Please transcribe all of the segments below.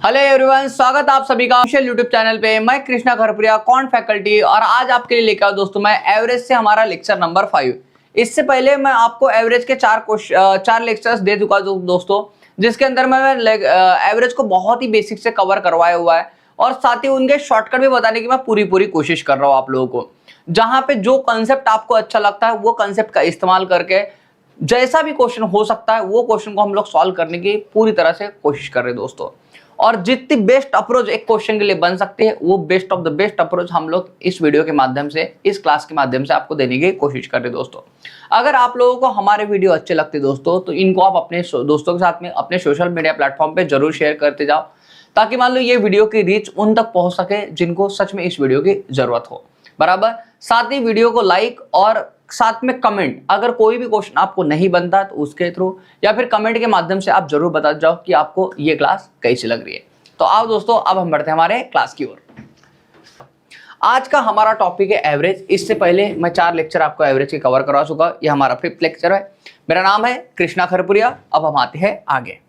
Hello everyone, स्वागत आप सभी का ऑफिशियल यूट्यूब चैनल पे। मैं कृष्णा खरपुरिया, कौन फैकल्टी, और आज आपके लिए लेकर आया दोस्तों मैं एवरेज से हमारा लेक्चर नंबर 5। इससे पहले मैं आपको एवरेज के चार लेक्चर्स दे चुका दोस्तों, जिसके अंदर मैं एवरेज को बहुत ही बेसिक से कवर करवाया हुआ है और साथ ही उनके शॉर्टकट भी बताने की मैं पूरी कोशिश कर रहा हूँ आप लोगों को। जहां पे जो कंसेप्ट आपको अच्छा लगता है वो कंसेप्ट का इस्तेमाल करके जैसा भी क्वेश्चन हो सकता है वो क्वेश्चन को हम लोग सॉल्व करने की पूरी तरह से कोशिश कर रहे हैं दोस्तों। और जितनी बेस्ट अप्रोच एक क्वेश्चन के लिए बन सकती है वो best of the best approach हम लोग इस वीडियो के माध्यम से, इस क्लास के माध्यम से आपको देने की कोशिश कर रहे हैं दोस्तों। अगर आप लोगों को हमारे वीडियो अच्छे लगते दोस्तों तो इनको आप अपने दोस्तों के साथ में अपने सोशल मीडिया प्लेटफॉर्म पे जरूर शेयर करते जाओ, ताकि मान लो ये वीडियो की रीच उन तक पहुंच सके जिनको सच में इस वीडियो की जरूरत हो। बराबर, साथ ही वीडियो को लाइक और साथ में कमेंट, अगर कोई भी क्वेश्चन आपको नहीं बनता तो उसके थ्रू या फिर कमेंट के माध्यम से आप जरूर बता जाओ कि आपको ये क्लास कैसी लग रही है। तो आओ दोस्तों, अब हम बढ़ते हैं हमारे क्लास की ओर। आज का हमारा टॉपिक है एवरेज। इससे पहले मैं 4 लेक्चर आपको एवरेज के कवर करवा चुका, यह हमारा 5th लेक्चर है। मेरा नाम है कृष्णा खरपुरिया। अब हम आते हैं आगे।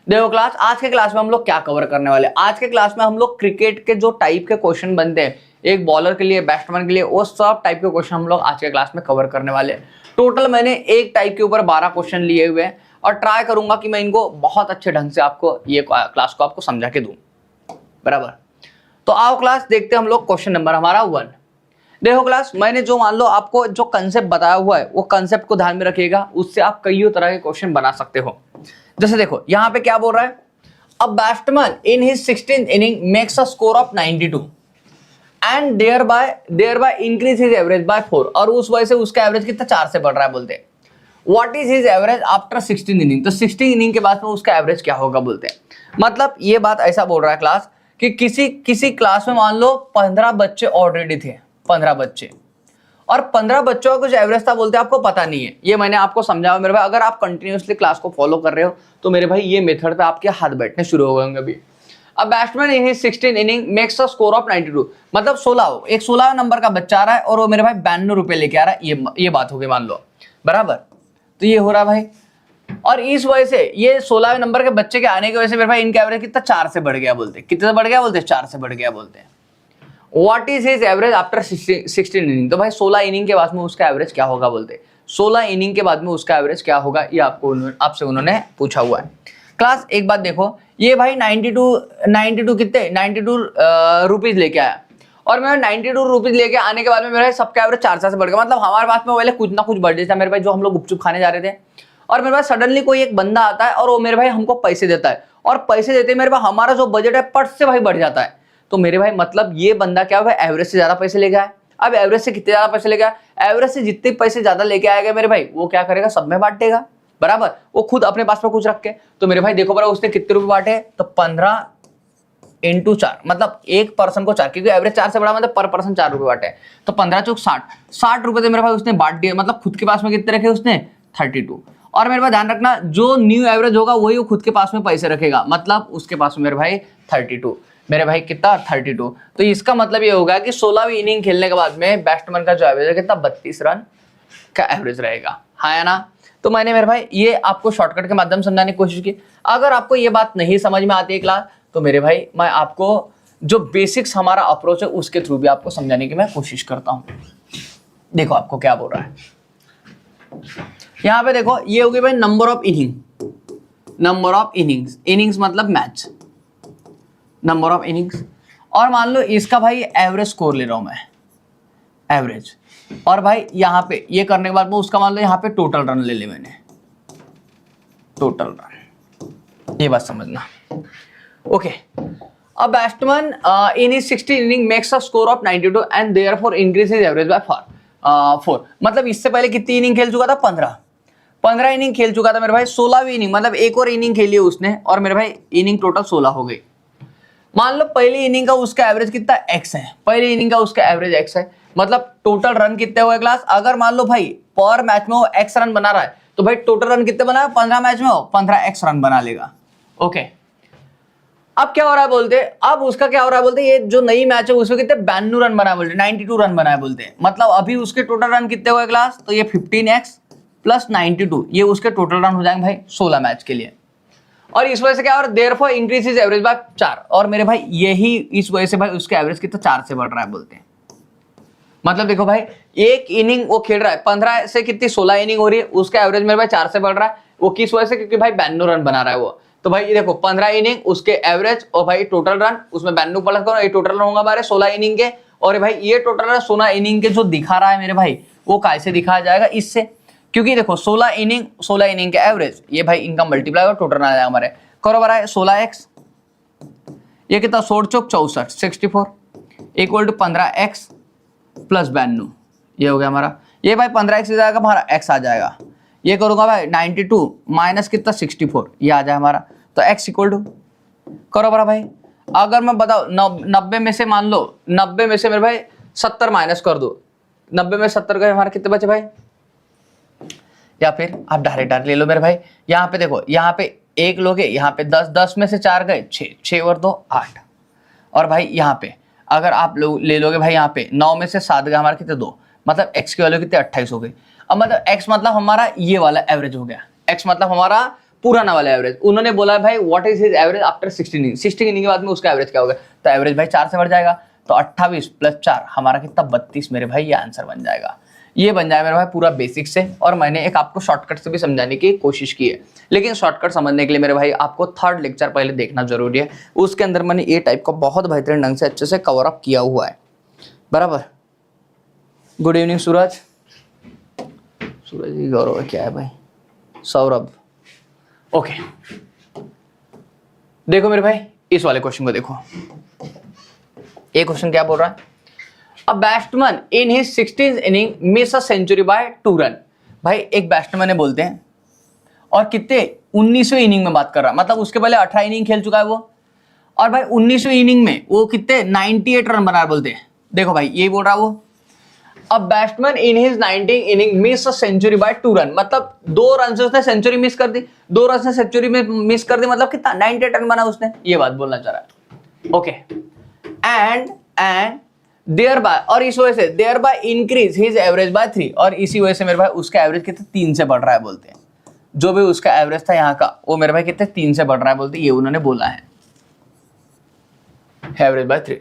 देखो क्लास, आज के क्लास में हम लोग क्या कवर करने वाले। आज के क्लास में हम लोग क्रिकेट के जो टाइप के क्वेश्चन बनते हैं, एक बॉलर के लिए, बैट्समैन के लिए, वो सब टाइप के क्वेश्चन हम लोग आज के क्लास में कवर करने वाले हैं। टोटल मैंने एक टाइप के ऊपर 12 क्वेश्चन लिए हुए हैं और ट्राई करूंगा कि मैं इनको बहुत अच्छे ढंग से आपको ये क्लास को आपको समझा के दूं। बराबर, तो आओ क्लास देखते हैं हम लोग क्वेश्चन नंबर हमारा 1। देखो क्लास, मैंने जो मान लो आपको जो कंसेप्ट बताया हुआ है वो कंसेप्ट को ध्यान में रखिएगा, उससे आप कई तरह के क्वेश्चन बना सकते हो। जैसे देखो यहाँ पे क्या बोल रहा है, a batsman in his 16th inning makes a score of 92 and thereby increase his average by 4, और उस वजह से उसका एवरेज कितना 4 से बढ़ रहा है। बोलते हैं what is his average after 16 inning, तो 16 इनिंग के बाद में उसका एवरेज क्या होगा बोलते हैं। मतलब ये बात ऐसा बोल रहा है क्लास कि किसी क्लास में मान लो 15 बच्चे ऑलरेडी थे, 15 बच्चे, और 15 बच्चों का कुछ एवरेज था बोलते हैं, आपको पता नहीं है। ये मैंने आपको समझाया मेरे भाई। अगर आप कंटिन्यूअसली क्लास को फॉलो कर रहे हो तो मेरे भाई ये मेथड पे आपके हाथ बैठने शुरू हो गए अभी। अब batsman in his 16 inning makes a score of 92, मतलब 16 नंबर का बच्चा आ रहा है और वो मेरे भाई 92 रुपए लेके आ रहा है। ये बात हो गई मान लो। बराबर, तो ये हो रहा भाई, और इस वजह से ये 16वें नंबर के बच्चे के आने की वजह से मेरे भाई इनका एवरेज कितना 4 से बढ़ गया बोलते हैं। कितने से बढ़ गया बोलते हैं? 4 से बढ़ गया बोलते हैं। What is his average after 16 inning, तो भाई 16 इनिंग के बाद में उसका एवरेज क्या होगा बोलते हैं। 16 इनिंग के बाद में उसका एवरेज क्या होगा, ये आपसे उन्होंने पूछा हुआ है। क्लास एक बात देखो, ये भाई 92 कितने 92 रुपीज लेके आया, और मैं 92 रुपीज लेके आने के बाद में मेरा सबका एवरेज 4 से बढ़ गया। मतलब हमारे पास में पहले कुछ ना कुछ बढ़ जाता है मेरे भाई, जो हम लोग गुपचुप खाने जा रहे थे, और मेरे पास सडनली कोई एक बंदा आता है और वो मेरे भाई हमको पैसे देता है, और पैसे देते मेरे पास हमारा जो बजट है पट से भाई बढ़ जाता है। तो मेरे भाई मतलब ये बंदा क्या है, एवरेज से ज्यादा पैसे लेके आया। अब एवरेज से कितने ज्यादा पैसे लेके आया, एवरेज से जितने पैसे ज्यादा लेके आएगा मेरे भाई वो क्या करेगा, सब में बांट देगा। बराबर, वो खुद अपने पास में कुछ रख के। तो मेरे भाई देखो बड़ा, उसने कितने रुपए बांटे, तो 15 × 4, मतलब एक पर्सन को 4, क्योंकि एवरेज 4 से बड़ा मतलब पर पर्सन 4 रुपए बांटे, तो 15 × 4 60 रुपए तो मेरे भाई उसने बांट दिया। मतलब खुद के पास में कितने रखे उसने, 32। और मेरे भाई ध्यान रखना, जो न्यू एवरेज होगा वही वो खुद के पास में पैसे रखेगा, मतलब उसके पास में मेरे भाई 32। मेरे भाई कितना 32। तो इसका मतलब ये होगा कि 16वीं इनिंग खेलने के बाद में बैट्समैन का जो एवरेज है कितना 32 रन का एवरेज रहेगा। हाँ या ना। तो मैंने मेरे भाई ये आपको शॉर्टकट के माध्यम से समझाने की कोशिश की। अगर आपको ये बात नहीं समझ में आती है क्लास, तो मेरे भाई मैं आपको जो बेसिक्स हमारा अप्रोच है उसके थ्रू भी आपको समझाने की मैं कोशिश करता हूँ। देखो आपको क्या बोल रहा है यहाँ पे, देखो ये होगी भाई नंबर ऑफ इनिंग्स। इनिंग्स मतलब मैच, नंबर ऑफ इनिंग्स। और मान लो इसका भाई एवरेज स्कोर ले रहा हूं मैं, एवरेज। और भाई यहाँ पे ये करने के बाद में उसका मान लो यहाँ पे टोटल रन ले मैंने, टोटल रन, ये बात समझना। ओके, अब batsman in his 16 inning makes a score of 92 and therefore increase his average by 4। मतलब इससे पहले कितनी इनिंग खेल चुका था, 15 इनिंग खेल चुका था मेरे भाई। 16वीं इनिंग मतलब एक और इनिंग खेली उसने, और मेरे भाई इनिंग टोटल 16 हो गई। मान लो पहली इनिंग का उसका एवरेज कितना x है, पहली इनिंग का उसका एवरेज x है, मतलब टोटल रन कितने हुए क्लास। अगर मान लो भाई पर मैच में वो x रन बना रहा है, तो भाई टोटल रन कितने बना, 15 मैच में हो 15x रन बना लेगा। ओके, अब क्या हो रहा है बोलते, अब उसका क्या हो रहा है बोलते, ये जो नई मैच है उसमें कितने 92 रन बनाए बोलते, 92 रन बनाए बोलते हैं। मतलब अभी उसके टोटल रन कितने हुए क्लास, तो ये 15x + 92, ये उसके टोटल रन हो जाएंगे भाई 16 मैच के लिए। और इस वजह से क्या, और therefore increase his average by 4, और मेरे भाई यही इस वजह से भाई उसका एवरेज कितना 4 से बढ़ रहा है बोलते हैं। मतलब देखो भाई, एक इनिंग वो खेल रहा है 15 से कितनी 16 इनिंग हो रही है, उसका एवरेज मेरे भाई 4 से बढ़ रहा है। वो किस वजह से, क्योंकि भाई 92 रन बना रहा है वो। तो भाई ये देखो 15 इनिंग उसके एवरेज और भाई टोटल रन, उसमें 92 प्लस करो, ये टोटल रन होगा हमारे 16 इनिंग के। और भाई ये टोटल रन 16 इनिंग के जो दिखा रहा है मेरे भाई, वो कैसे दिखाया जाएगा, इससे। क्योंकि देखो 16 इनिंग के एवरेज, ये भाई इनका मल्टीप्लाई और टोटल रन आ जाएगा हमारे। करो बराबर 16x, ये कितना 16 चौक 64 64 इक्वल टू 15x प्लस 92, ये हो गया हमारा। ये भाई 15x आ जाएगा हमारा, x आ जाएगा। ये करूंगा भाई 92 माइनस कितना 64, ये आ जाए हमारा। तो x इक्वल टू, करो बरा भाई, अगर मैं बताओ 90 में से मान लो 90 में से मेरे भाई 70 माइनस कर दो, 90 में 70 गए हमारे कितने बचे भाई, या फिर आप डायरेक्ट ले लो मेरे भाई। यहाँ पे देखो, यहाँ पे 1 लोगे, यहाँ पे 10, 10 में से 4 गए 6, 6 और 2 8, और भाई यहाँ पे अगर आप लोग ले लोगे भाई, यहाँ पे 9 में से 7 गए हमारे कितने 2, मतलब x की वैल्यू कितने 28 हो गई। अब मतलब x मतलब हमारा ये वाला एवरेज हो गया, x मतलब हमारा पुराना वाला एवरेज। उन्होंने बोला भाई what is his average after 16 inning, 16 inning के बाद में उसका एवरेज क्या होगा, तो एवरेज भाई 4 से बढ़ जाएगा। तो 28 प्लस 4 हमारा कितना 32 मेरे भाई, ये आंसर बन जाएगा। ये बन जाएगा मेरे भाई पूरा बेसिक से, और मैंने एक आपको शॉर्टकट से भी समझाने की कोशिश की है, लेकिन शॉर्टकट समझने के लिए मेरे भाई आपको 3rd लेक्चर पहले देखना जरूरी है। उसके अंदर मैंने ये टाइप का बहुत बेहतरीन ढंग से अच्छे से कवर अप किया हुआ है, बराबर। गुड इवनिंग सूरज, सूरज ही गौरव है क्या है भाई, सौरभ। ओके देखो मेरे भाई, इस वाले क्वेश्चन को देखो। ये क्वेश्चन क्या बोल रहा है, a batsman in his 16th inning miss a century by 2 run. भाई एक बैट्समैन है बोलते हैं, और कितने 19वीं इनिंग में बात कर रहा है, मतलब उसके पहले 18 इनिंग खेल चुका है वो, और भाई 19वीं इनिंग में वो कितने 98 रन बना बोलते हैं। देखो भाई यही बोल रहा है वो, a batsman in his 19th inning miss a century by 2 run, मतलब 2 रन से उसने सेंचुरी मिस कर दी, 2 रन से सेंचुरी में मिस कर दी, मतलब कितना 98 रन बना उसने, ये बात बोलना चाह रहा है। ओके, एंड देयर बाय, और इस वजह से thereby increase his average by 3, और इसी वजह से मेरे भाई उसका एवरेज कितने 3 से बढ़ रहा है बोलते हैं। जो भी उसका एवरेज था यहाँ का, वो मेरे भाई कितने 3 से बढ़ रहा है बोलते हैं, ये उन्होंने बोला है, average by 3।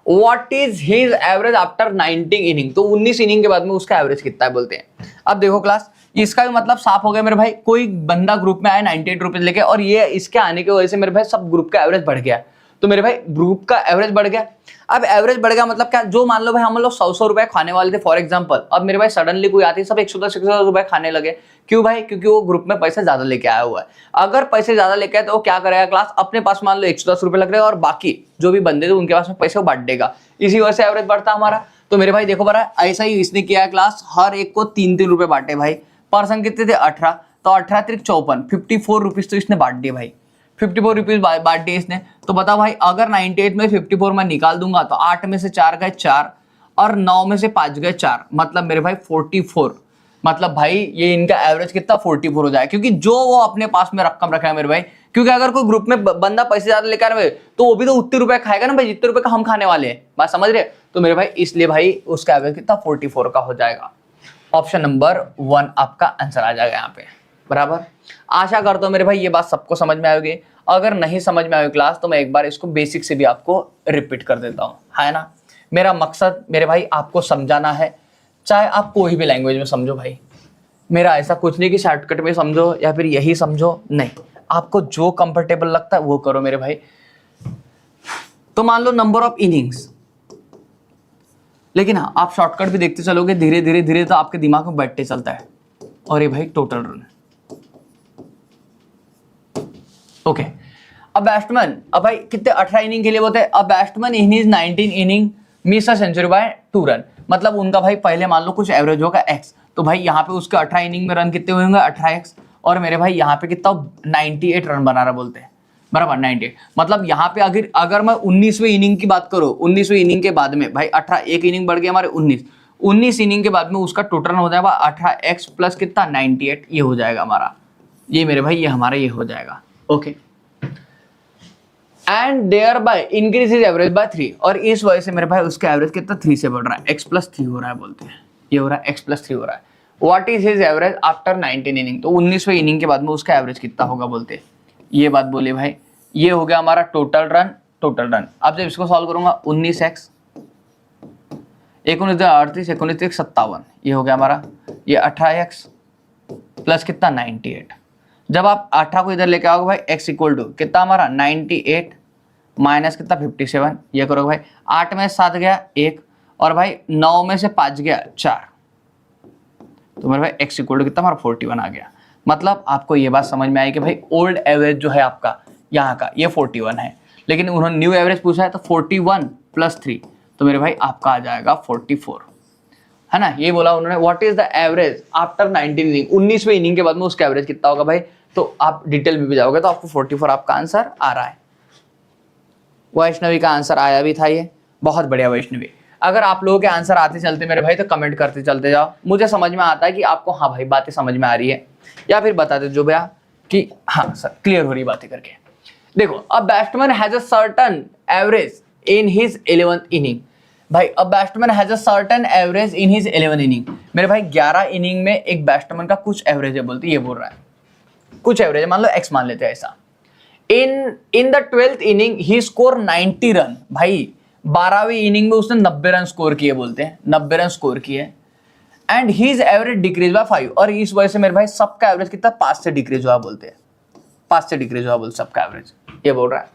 What is his average after 19 inning, तो 19 इनिंग के बाद में उसका एवरेज कितना है बोलते हैं। अब देखो क्लास, इसका भी मतलब साफ हो गया मेरे भाई, कोई बंदा ग्रुप में आया 98 रुपीज लेके, और ये इसके आने की वजह से मेरे भाई सब ग्रुप का एवरेज बढ़ गया, तो मेरे भाई ग्रुप का एवरेज बढ़ गया। अब एवरेज बढ़ गया मतलब क्या, जो मान लो भाई हम लोग 100 रुपए खाने वाले थे फॉर एग्जांपल, अब मेरे भाई सडनली कोई आती सब 110 रुपए खाने लगे। क्यों भाई, क्योंकि वो ग्रुप में पैसे ज्यादा लेके आया हुआ है। अगर पैसे ज्यादा लेके आए तो वो क्या करेगा क्लास, अपने पास मान लो 110 रुपए लग रहे हैं, और बाकी जो भी बंदे थे उनके पास में पैसे वो बांट देगा, इसी वजह से एवरेज बढ़ता हमारा। तो मेरे भाई देखो बरा, ऐसा ही इसने किया है क्लास, हर एक को 3-3 रुपए बांटे भाई। पर्सन कितने थे 18, तो 18 3 54, 54 रुपीज तो इसने बांट दिए भाई, 54 रुपीज बांट दिए इसने। तो बताओ भाई, अगर 98 में 54 मैं निकाल दूंगा तो 8 में से 4 गए 4, और 9 में से 5 गए 4, मतलब मेरे भाई 44, मतलब भाई ये इनका एवरेज कितना 44 हो जाए, क्योंकि जो वो अपने पास में रकम रखा है मेरे भाई। क्योंकि अगर कोई ग्रुप में बंदा पैसे ज्यादा लेकर आए तो वो भी तो उतने रुपए खाएगा ना भाई, जितने रुपए का हम खाने वाले हैं, बात समझ रहे। तो मेरे भाई इसलिए भाई उसका एवरेज कितना 44 का हो जाएगा। ऑप्शन नंबर 1 आपका आंसर आ जाएगा यहाँ पे, बराबर। आशा करता हूँ मेरे भाई ये बात सबको समझ में आएगी। अगर नहीं समझ में आएगी क्लास, तो मैं एक बार इसको बेसिक से भी आपको रिपीट कर देता हूँ, है ना। मेरा मकसद मेरे भाई आपको समझाना है, चाहे आप कोई भी लैंग्वेज में समझो भाई। मेरा ऐसा कुछ नहीं कि शॉर्टकट में समझो या फिर यही समझो, नहीं, आपको जो कंफर्टेबल लगता है वो करो मेरे भाई। तो मान लो नंबर ऑफ इनिंग्स, लेकिन हाँ आप शॉर्टकट भी देखते चलोगे धीरे धीरे धीरे, तो आपके दिमाग में बैठते चलता है। और ये भाई टोटल रन, ओके। अब बैट्समैन, अब भाई कितने 18 इनिंग के लिए बोलते हैं, अब batsman in his 19 inning miss a century by 2 run, मतलब उनका भाई पहले मान लो कुछ एवरेज होगा x, तो भाई यहाँ पे उसके 18 इनिंग में रन कितने हुए होंगे 18x, और मेरे भाई यहाँ पे कितना 98 रन बना रहा बोलते हैं, बराबर 98। मतलब यहाँ पे अगर मैं 19वीं इनिंग की बात करूँ, 19वीं इनिंग के बाद में भाई 18, एक इनिंग बढ़ गया हमारे 19 इनिंग के बाद में उसका टोटल रन हो जाएगा 18x प्लस कितना 98, ये हो जाएगा हमारा, ये मेरे भाई ये हमारा ये हो जाएगा, okay. And there bye increase his average by 3, और इस वजह से मेरे भाई उसका एवरेज कितना 3 से बढ़ रहा है, x प्लस 3 हो रहा है बोलते हैं, ये हो रहा है x प्लस 3 हो रहा है। What is his average after 19 inning, तो 19वें इनिंग के बाद में उसका एवरेज कितना होगा बोलते हैं, ये बात बोलिए भाई, ये हो गया हमारा टोटल रन। अब जब इसको सॉल्व करूंगा 19x 19 38 19 57, ये हो गया हमारा, ये 18x प्लस कितना 98। जब आप 18 को इधर लेके आओगे भाई x इक्वल टू कितना हमारा 98 माइनस कितना 57, ये करोगे भाई 8 में 7 गया 1 और भाई 9 में से 5 गया 4, तो मेरे भाई x इक्वल टू कितना हमारा 41 आ गया। मतलब आपको ये बात समझ में आई कि भाई ओल्ड एवरेज जो है आपका यहाँ का ये 41 है, लेकिन उन्होंने न्यू एवरेज पूछा है तो 41 प्लस 3, तो मेरे भाई आपका आ जाएगा 44, है ना। ये बोला उन्होंने what is the average after 19 inning, 19वें इनिंग के बाद में उसका एवरेज कितना होगा भाई, तो आप डिटेल में भी जाओगे तो आपको 44 आपका आंसर आ रहा है। वैष्णवी का आंसर आया भी था, ये बहुत बढ़िया वैष्णवी। अगर आप लोगों के आंसर आते चलते मेरे भाई तो कमेंट करते चलते जाओ, मुझे समझ में आता है कि आपको हाँ भाई बातें समझ में आ रही है, या फिर बताते जो भैया कि हाँ सर क्लियर हो रही बातें करके। देखो, a batsman has a certain average in his 11th inning. भाई a batsman has a certain average in his 11th inning, मेरे भाई 11 इनिंग में एक बैट्समैन का कुछ एवरेज है बोलते, ये बोल रहा है कुछ एवरेज है, मान लो x मान लेते हैं ऐसा। In the 12th inning he score 90 run, भाई 12वीं इनिंग में उसने 90 रन स्कोर किए बोलते हैं, 90 रन स्कोर किए, and his average decrease by 5, और इस वजह से मेरे भाई सबका एवरेज कितना 5 से डिक्रीज हुआ बोलते हैं, 5 से डिक्रीज हुआ बोलते सबका एवरेज, ये बोल रहा है।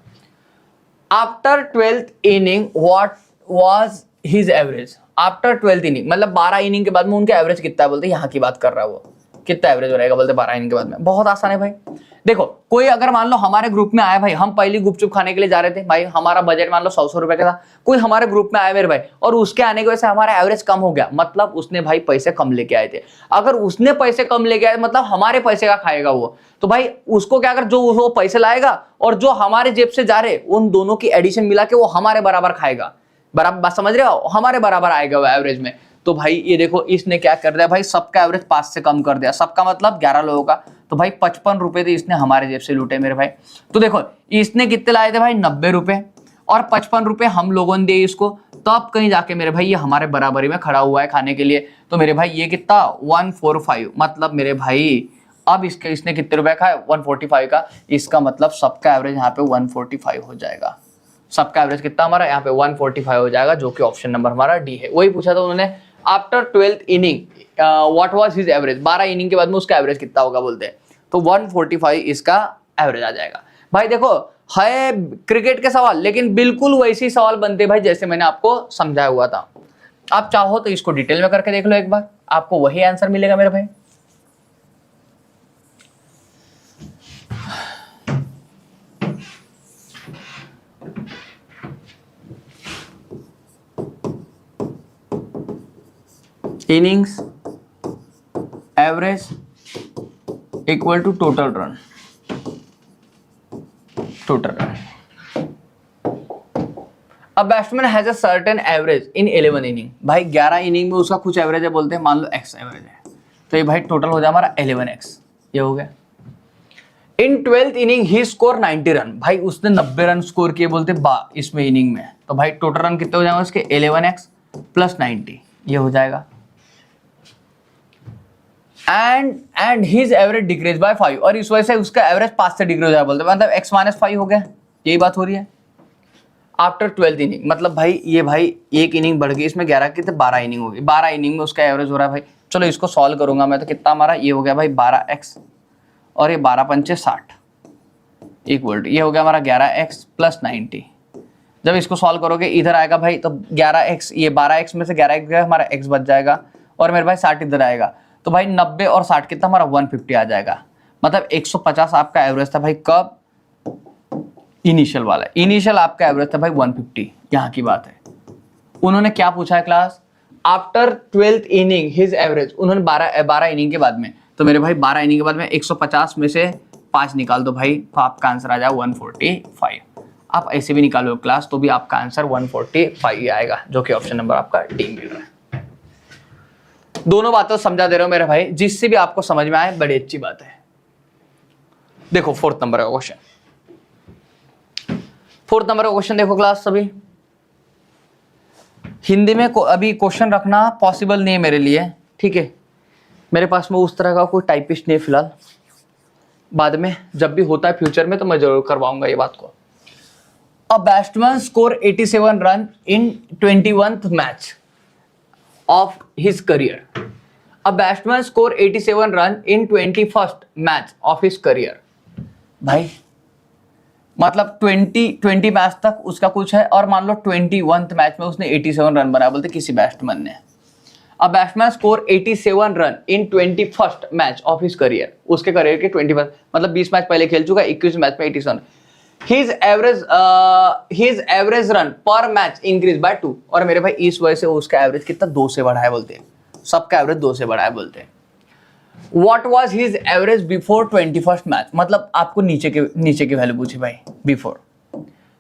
After 12th inning what was his average, after 12th inning मतलब 12 इनिंग के बाद में उनका एवरेज कितना है बोलते, यहाँ की बात कर रहा है वो, कितना एवरेज हो रहेगा बोलते 12 इनिंग के बाद में। बहुत आसान है भाई। देखो कोई अगर मान लो हमारे ग्रुप में आया भाई, हम पहली गुपचुप खाने के लिए जा रहे थे भाई, हमारा बजट मान लो 100 रुपए का था, कोई हमारे ग्रुप में आया मेरे भाई और उसके आने की वजह से हमारा एवरेज कम हो गया, मतलब उसने भाई पैसे कम लेके आए थे। अगर उसने पैसे कम लेके आए मतलब हमारे पैसे का खाएगा वो, तो भाई उसको क्या, अगर जो वो पैसे लाएगा और जो हमारे जेब से जा रहे उन दोनों की एडिशन मिला के वो हमारे बराबर खाएगा, बराबर बात समझ रहे हो, हमारे बराबर आएगा वो एवरेज में। तो भाई ये देखो इसने क्या कर दिया भाई, सबका एवरेज 5 से कम कर दिया, सबका मतलब 11 लोगों का, तो भाई 55 रुपए तो इसने हमारे जेब से लूटे मेरे भाई। तो देखो इसने कितने लाए थे भाई 90 रुपए, और 55 रुपए हम लोगों ने दिए इसको, तो अब कहीं जाके मेरे भाई ये हमारे बराबरी में खड़ा हुआ है खाने के लिए। तो मेरे भाई ये कितना 145, मतलब मेरे भाई अब इसने कितने रुपए खाए 145 का, इसका मतलब सबका एवरेज यहाँ पे 145 हो जाएगा। सबका एवरेज कितना हमारा यहाँ पे 145 हो जाएगा, जो कि ऑप्शन नंबर हमारा डी है। वही पूछा था उन्होंने after 12th inning what was his average, 12 inning के बाद में उसका एवरेज कितना होगा बोलते हैं, तो 145 इसका एवरेज आ जाएगा। भाई देखो है क्रिकेट के सवाल, लेकिन बिल्कुल वैसे ही सवाल बनते भाई जैसे मैंने आपको समझाया हुआ था। आप चाहो तो इसको डिटेल में करके देख लो एक बार, आपको वही आंसर मिलेगा मेरे भाई। Innings average equal to total run, अब batsman has a certain average in 11 inning, भाई 11 इनिंग में उसका कुछ एवरेज है बोलते हैं, मान लो x एवरेज है, तो ये भाई टोटल हो जाए हमारा 11x, ये हो गया। इन 12th inning he score 90 run, भाई उसने 90 रन स्कोर किए बोलते इसमें इनिंग में, तो भाई टोटल रन कितने हो जाएंगे उसके 11x प्लस 90, ये हो जाएगा। And his average decrease by 5, और इस वजह से उसका एवरेज 5 से डिक्रीज हो जाए बोलते, मतलब x माइनस 5 हो गया, यही बात हो रही है। आफ्टर 12th इनिंग मतलब भाई ये भाई एक इनिंग बढ़ गई, इसमें 11 की 12 इनिंग होगी, 12 इनिंग में उसका एवरेज हो रहा है भाई। चलो इसको सॉल्व करूंगा मैं, तो कितना हमारा ये हो गया भाई 12x, और ये 12 पंचे 60 इक्वल टू ये हो गया हमारा 11x प्लस 90। जब इसको सॉल्व करोगे इधर आएगा भाई, तो 11x, ये 12x में से 11x गया हमारा x बच जाएगा, और मेरे भाई 60 इधर आएगा, तो भाई 90 और 60 कितना हमारा 150 आ जाएगा, मतलब 150 आपका एवरेज था भाई। कब? इनिशियल वाला, इनिशियल आपका एवरेज था भाई 150, यहाँ की बात है। उन्होंने क्या पूछा है class, after 12th inning his average, उन्होंने 12 इनिंग के बाद में, तो मेरे भाई 12 इनिंग के बाद में 150 में से 5 निकाल दो भाई, तो आपका आंसर आ जाए 145। आप ऐसे भी निकालो क्लास तो भी आपका आंसर 145 आएगा, जो कि ऑप्शन नंबर आपका डी मिल रहा है। दोनों बातों समझा दे रहे हो मेरे भाई, जिससे भी आपको समझ में आए बड़ी अच्छी बात है। देखो 4th नंबर का क्वेश्चन, 4th नंबर का क्वेश्चन देखो क्लास सभी, हिंदी में अभी क्वेश्चन रखना पॉसिबल नहीं है मेरे लिए, ठीक है, मेरे पास में उस तरह का कोई टाइपिस्ट नहीं है फिलहाल, बाद में जब भी होता है फ्यूचर में तो मैं जरूर करवाऊंगा ये बात को। A batsman score 87 run in 21th match of his career. A batsman score 87 run in 21st match of his career. भाई मतलब 20 मैच तक उसका कुछ है और मान लो 21th मैच में उसने 87 रन बनाया बोलते किसी बैट्समैन ने। A batsman score 87 run in 21st match of his career, उसके करियर के 21 मतलब 20 मैच पहले खेल चुका है, 21 मैच में 87। हिज एवरेज रन पर मैच इंक्रीज बाय 2। और मेरे भाई इस वजह से उसका एवरेज कितना 2 से बढ़ा है बोलते हैं, सबका एवरेज 2 से बढ़ा है बोलते हैं। What was his average before 21st match, मतलब आपको नीचे की वैल्यू पूछी भाई बिफोर।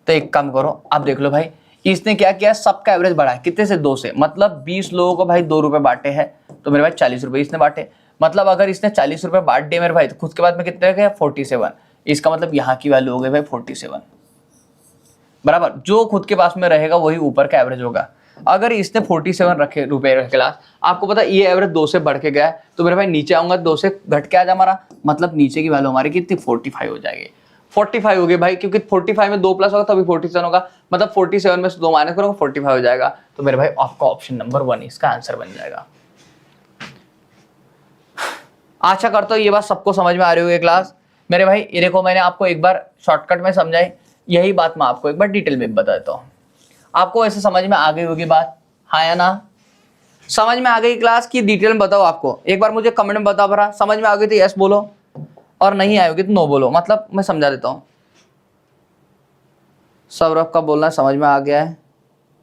तो एक काम करो आप देख लो भाई, इसने क्या किया, सबका एवरेज बढ़ा है कितने से 2 से, मतलब 20 लोगों को भाई 2 रुपए बांटे हैं तो मेरे भाई 40 रुपए इसने बांटे। मतलब अगर इसने 40 रुपए बांट दिए मेरे भाई तो खुद के बाद में कितने रखे 47। इसका मतलब यहाँ की वैल्यू हो गई भाई 47 बराबर। जो खुद के पास में रहेगा वही ऊपर का एवरेज होगा। अगर इसने 47 रखे रुपए रखे क्लास, आपको पता ये एवरेज 2 से बढ़ के गया है तो मेरे भाई नीचे आऊंगा 2 से घट के आ जा हमारा, मतलब नीचे की वैल्यू हमारी कितनी 45 हो जाएगी। 45 हो गई भाई, क्योंकि 45 में 2 प्लस होगा तभी 47 होगा, मतलब 47 में से 2 माइनस करोगे 45 हो जाएगा। तो मेरे भाई आपका ऑप्शन नंबर 1 इसका आंसर बन जाएगा। आशा करता हूँ ये बात सबको समझ में आ रही होगी क्लास। मेरे भाई ये देखो मैंने आपको एक बार शॉर्टकट में समझाई, यही बात मैं आपको एक बार डिटेल में बता देता हूँ। आपको ऐसे समझ में आ गई होगी बात, हाँ या ना? समझ में आ गई क्लास की डिटेल में बताओ आपको, एक बार मुझे कमेंट में बताओ भरा। समझ में आ गई तो यस बोलो और नहीं आई होगी तो नो बोलो, मतलब मैं समझा देता हूँ। सौरभ का बोलना समझ में आ गया है,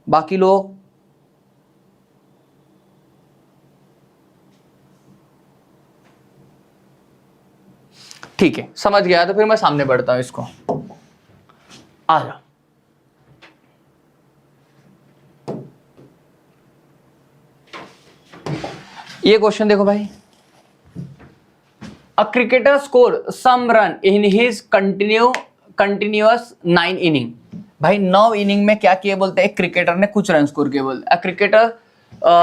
बाकी लोग ठीक है समझ गया तो फिर मैं सामने बढ़ता हूं इसको। आ जाओ, ये क्वेश्चन देखो भाई। A cricketer score some run in his continuous 9 inning. भाई 9 इनिंग में क्या किए बोलते हैं, एक क्रिकेटर ने कुछ रन स्कोर किए बोलते। A cricketer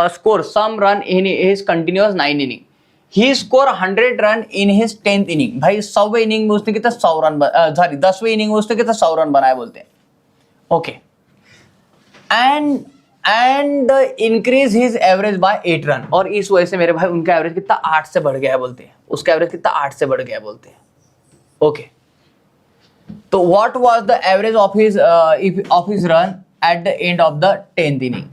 score some run in his continuous 9 inning, he score 100 run in his 10th inning. भाई 100वें इनिंग में उसने कितना 100 रन, सॉरी 10वें इनिंग में उसने कितना 100 रन बनाए बोलते हैं। Okay, and increase his average by 8 run. और इस वजह से मेरे भाई उनका एवरेज कितना 8 से बढ़ गया है बोलते हैं, उसका एवरेज कितना 8 से बढ़ गया बोलते हैं। ओके, तो what was the average of his run at the end of the 10th inning.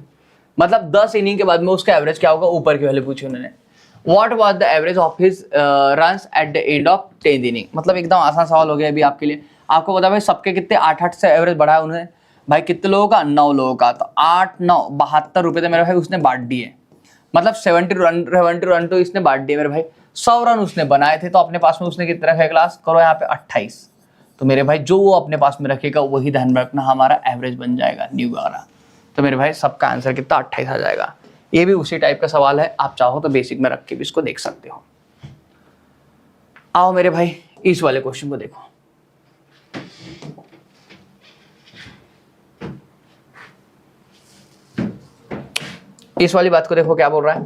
मतलब 10 इनिंग के बाद में उसका एवरेज क्या होगा, ऊपर की वैल्यू पूछी उन्होंने। What was the average of his runs at the end of 10th inning. मतलब एकदम आसान सवाल हो गया अभी आपके लिए। आपको पता भाई सबके कितने 8-8 से एवरेज बढ़ाया उन्होंने। भाई कितने लोगों का, 9 लोगों का, तो 8-9 72 रुपए थे मेरे भाई उसने बांट दिए। मतलब 70 रन तो इसने बांट दिए मेरे भाई। 100 रन उसने बनाए थे तो अपने पास में उसने कितने रखे क्लास, करो यहाँ पे 28। तो मेरे भाई जो वो अपने पास में रखेगा वही ध्यान में रखना हमारा एवरेज बन जाएगा न्यू वाला। तो मेरे भाई सबका आंसर कितना 28 आ जाएगा। ये भी उसी टाइप का सवाल है, आप चाहो तो बेसिक में रख के भी इसको देख सकते हो। आओ मेरे भाई इस वाले क्वेश्चन को देखो। इस वाली बात को देखो क्या बोल रहा है।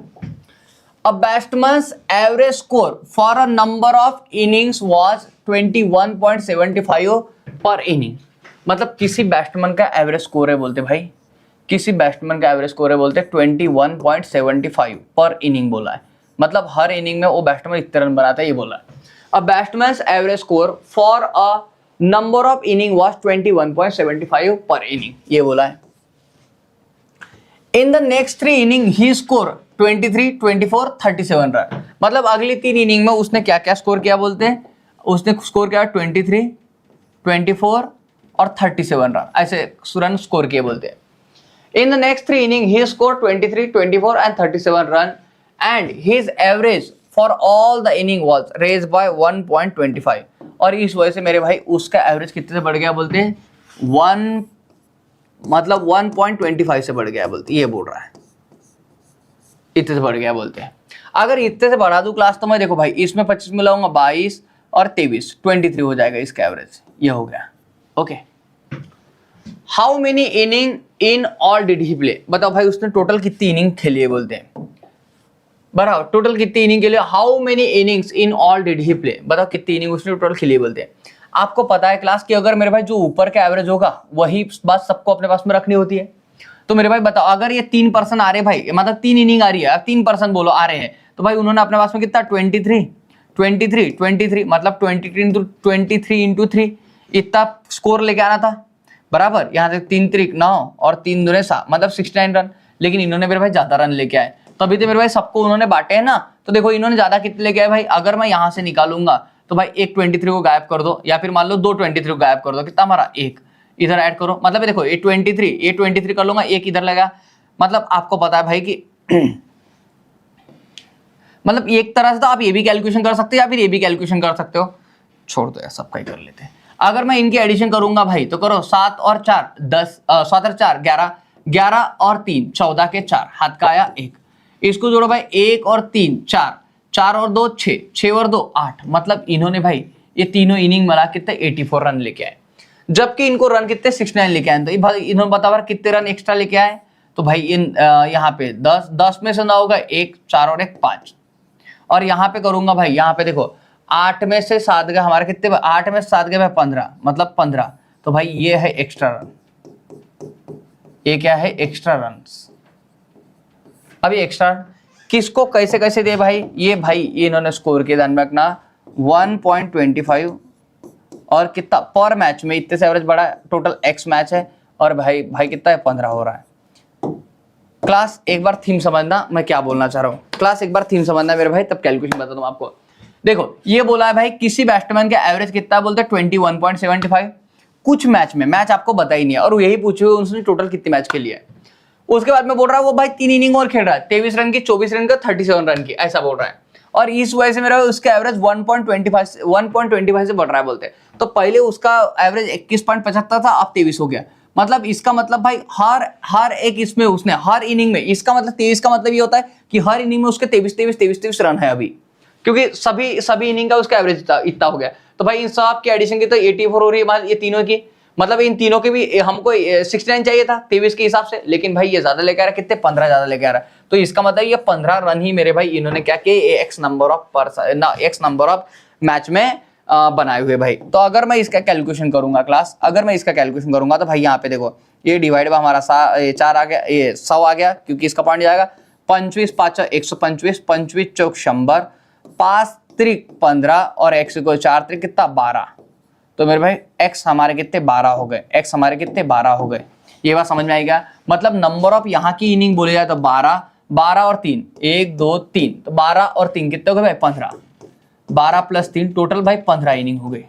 A batsman's average score for a number of innings was 21.75 per inning. मतलब किसी बैट्समैन का एवरेज स्कोर है बोलते भाई, किसी बैट्समैन का एवरेज स्कोर है बोलते 21.75 पर इनिंग बोला है। मतलब हर इनिंग में वो बैट्समैन इतने रन बनाता है ये बोला है। A batsman's average score for a number of inning was 21.75 per inning ये बोला है। In the next 3 inning he score 23, 24, 37 run. मतलब अगली 3 इनिंग में उसने क्या क्या स्कोर किया बोलते हैं, उसने स्कोर किया 23, 24 और 37 रन, ऐसे रन स्कोर किए बोलते हैं। In the next 3 innings, he scored 23, 24 and 37 run, and his average for all the inning was raised by 1.25। और इस वजह से मेरे भाई उसका एवरेज कितने से बढ़ गया बोलते हैं, 1.25 से बढ़ गया बोलते, ये बोल रहा है इतने से बढ़ गया बोलते हैं। अगर इतने से बढ़ा दूं क्लास तो मैं देखो भाई इसमें 25 मिलाऊंगा 22 और 23 23 हो जाएगा इसका एवरेज, ये हो गया। Okay, how many inning in all did he play. बताओ भाई उसने टोटल कितनी इनिंग खेली है बोलते हैं। बराबर टोटल कितनी इनिंग के लिए, how many innings in all did he play, बताओ कितनी इनिंग उसने टोटल खेली बोलते हैं। आपको पता है क्लास कि अगर मेरे भाई जो ऊपर का एवरेज होगा वही बात सबको अपने पास में रखनी होती है। तो मेरे भाई बताओ अगर ये 3% आ रहे भाई, मतलब 3 इनिंग आ रही है, 3% बोलो आ रहे हैं, तो भाई उन्होंने अपने पास में कितना 23 मतलब 23 इंटू 3 इतना स्कोर लेके आना था। बराबर यहाँ से 3 त्रिक 9 और 3 दूने 7 मतलब 69 रन, लेकिन इन्होंने मेरे भाई ज्यादा रन लेके आए, तभी तो मेरे भाई सबको उन्होंने बांटे हैं ना। तो देखो इन्होंने ज्यादा कितने लेके आए भाई, अगर मैं यहाँ से निकालूंगा तो भाई एक 23 को गायब कर दो, या फिर मान लो 2 23 को गायब कर दो, कितना हमारा एक इधर ऐड करो, मतलब देखो ये 23 कर लूंगा, एक इधर लगा, मतलब आपको पता है भाई कि मतलब एक तरह से तो आप ये भी कैलकुलेशन कर सकते हो या फिर ये भी कैलकुलेशन कर सकते हो, छोड़ दो यार सबका ही कर लेते हैं। अगर मैं इनकी एडिशन करूंगा भाई तो करो 7 और 4 10, 7 और 4 11, 11 और 3 14 के 4 हाथ का आया 1, इसको जोड़ो भाई 1 और 3 4, 4 और 2 6, 6 और 2 8, मतलब इन्होंने भाई ये तीनों इनिंग मिला कितने 84 रन लेके आए, जबकि इनको रन कितने 69 लेके आए। तो भाई इन्होंने बताओ कितने रन एक्स्ट्रा लेके आए, तो भाई इन यहाँ पे 10 में से ना होगा 1 4 और 1 5, और यहाँ पे करूंगा भाई, यहाँ पे देखो 8 में से 7 गए हमारे कितने, 8 में से 7 गए भाई 15, मतलब 15, तो भाई ये है एक्स्ट्रा रन, ये क्या है एक्स्ट्रा रन। अभी एक्स्ट्रा किसको कैसे कैसे दे भाई, ये भाई ये इन्होंने स्कोर के ध्यान में रखना 1.25 और कितना पर मैच में, इतने से एवरेज बढ़ा है, टोटल एक्स मैच है, और भाई कितना है 15 हो रहा है। क्लास एक बार थीम समझना मैं क्या बोलना चाह रहा हूँ, क्लास एक बार थीम समझना मेरे भाई, तब कैलकुलेशन बता दूं आपको। देखो ये बोला है भाई किसी बैट्समैन का एवरेज कितना बोलते हैं 21.75, कुछ मैच में, मैच आपको बता ही नहीं है, और यही पूछे हुए उसने टोटल कितने मैच खेली है। उसके बाद में बोल रहा है वो भाई 3 इनिंग और खेल रहा है, 23 रन की, 24 रन का, 37 रन की, ऐसा बोल रहा है, और इस वजह से मेरा उसका एवरेज 1.25 से बढ़ रहा है बोलते हैं। तो पहले उसका एवरेज 21.75 था, अब 23 हो गया, मतलब इसका मतलब भाई हर एक इसमें उसने हर इनिंग में, इसका मतलब 23 का मतलब ये होता है कि हर इनिंग में उसके 23 रन है अभी, क्योंकि सभी इनिंग का उसका एवरेज इतना हो गया। तो भाई इन सब की एडिशन की तो 84 हो रही है ये तीनों की, मतलब इन तीनों के भी हमको 69 चाहिए था 23 के हिसाब से, लेकिन भाई ये ज्यादा लेके आ रहा है, कितने 15 ज्यादा लेके आ रहा है, तो इसका मतलब ये 15 रन ही मेरे भाई इन्होंने क्या किया एक्स नंबर ऑफ मैच में बनाए हुए भाई। तो अगर मैं इसका कैलकुलेशन करूंगा क्लास, अगर मैं इसका कैलकुलेशन करूंगा तो भाई यहाँ पे देखो ये डिवाइड बाय हमारा 4 आ गया, ये 100 आ गया, क्योंकि इसका पॉइंट जाएगा 25 5 125, 25 चौक 100, 5 त्रिक 15 और x को 4 त्रिक कितना 12, तो मेरे भाई x हमारे कितने 12 हो गए, x हमारे कितने 12 हो गए, ये बात समझ में आएगा। मतलब नंबर ऑफ यहाँ की इनिंग बोले जाए तो 12 और 3 1 2 3, तो 12 और 3 कितने हो गए भाई 15, 12 प्लस 3 टोटल भाई 15 इनिंग हो गई,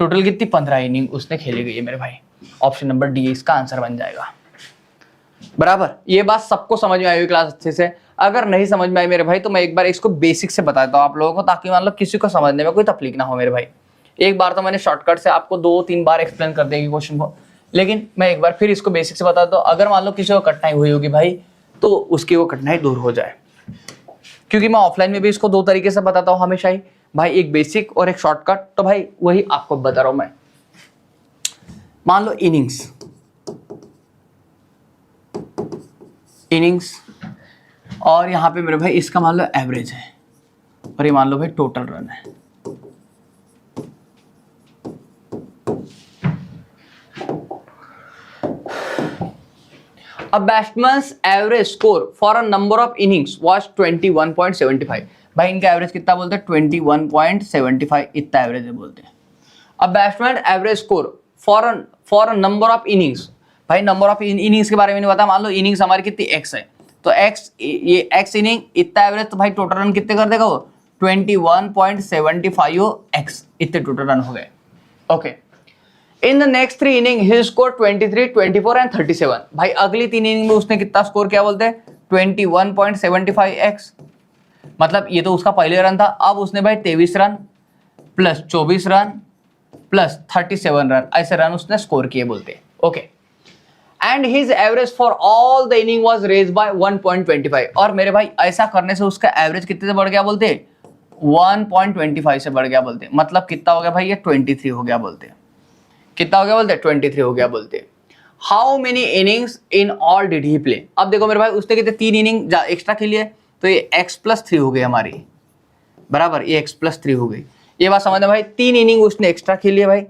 टोटल कितनी 15 इनिंग उसने खेली गई है मेरे भाई। ऑप्शन नंबर डी इसका आंसर बन जाएगा। बराबर ये बात सबको समझ में आई हुई क्लास अच्छे से, अगर नहीं समझ में आई मेरे भाई तो मैं एक बार इसको बेसिक से बता देता हूँ आप लोगों को, ताकि मान लो किसी को समझने में कोई तकलीफ ना हो मेरे भाई। एक बार तो मैंने शॉर्टकट से आपको 2-3 बार एक्सप्लेन कर देगी क्वेश्चन को, लेकिन मैं एक बार फिर इसको बेसिक से बता दूं, अगर मान लो किसी को कठिनाई हुई होगी भाई तो उसकी वो कठिनाई दूर हो जाए, क्योंकि मैं ऑफलाइन में भी इसको 2 तरीके से बताता हूँ हमेशा ही भाई, एक बेसिक और एक शॉर्टकट। तो भाई वही आपको बता रहा हूं मैं। मान लो इनिंग्स और यहां पे मेरे भाई इसका मान लो एवरेज है, और ये मान लो भाई टोटल रन है। A batsman's average score for a number of innings was 21.75, भाई इनका एवरेज कितना बोलते हैं 21.75, इतना एवरेज है बोलते हैं। A batsman average score for a number of innings, भाई नंबर ऑफ इनिंग्स के बारे में नहीं पता, मान लो इनिंग्स हमारी कितनी x है, तो ये x इनिंग इतना एवरेज, तो भाई टोटल रन कितने कर देगा वो 21.75 x, इतने टोटल रन हो गए। Okay, in the next 3 inning he score 23, 24 and 37, भाई अगली 3 इनिंग में उसने कितना स्कोर किया बोलते हैं 21.75 x, मतलब ये तो उसका पहले रन था, अब उसने भाई 23 run plus 24 run plus 37 run, ऐसे रन उसने स्कोर किए बोलते हैं। Okay, and his average for all the inning was raise by 1.25, और मेरे भाई ऐसा करने से उसका एवरेज कितने से बढ़ गया बोलते हैं 1.25 से बढ़ गया बोलते हैं, मतलब कितना हो गया भाई ये 23 हो गया बोलते हैं, कितना हो गया बोलते हैं 23 हो गया बोलते हैं। How many innings in all did he play, अब देखो मेरे भाई उसने कितने 3 इनिंग एक्स्ट्रा खेली है, तो ये x+3 हो गई हमारी, बराबर, ये x+3 हो गई। ये बात समझना भाई, 3 इनिंग उसने एक्स्ट्रा खेली है भाई,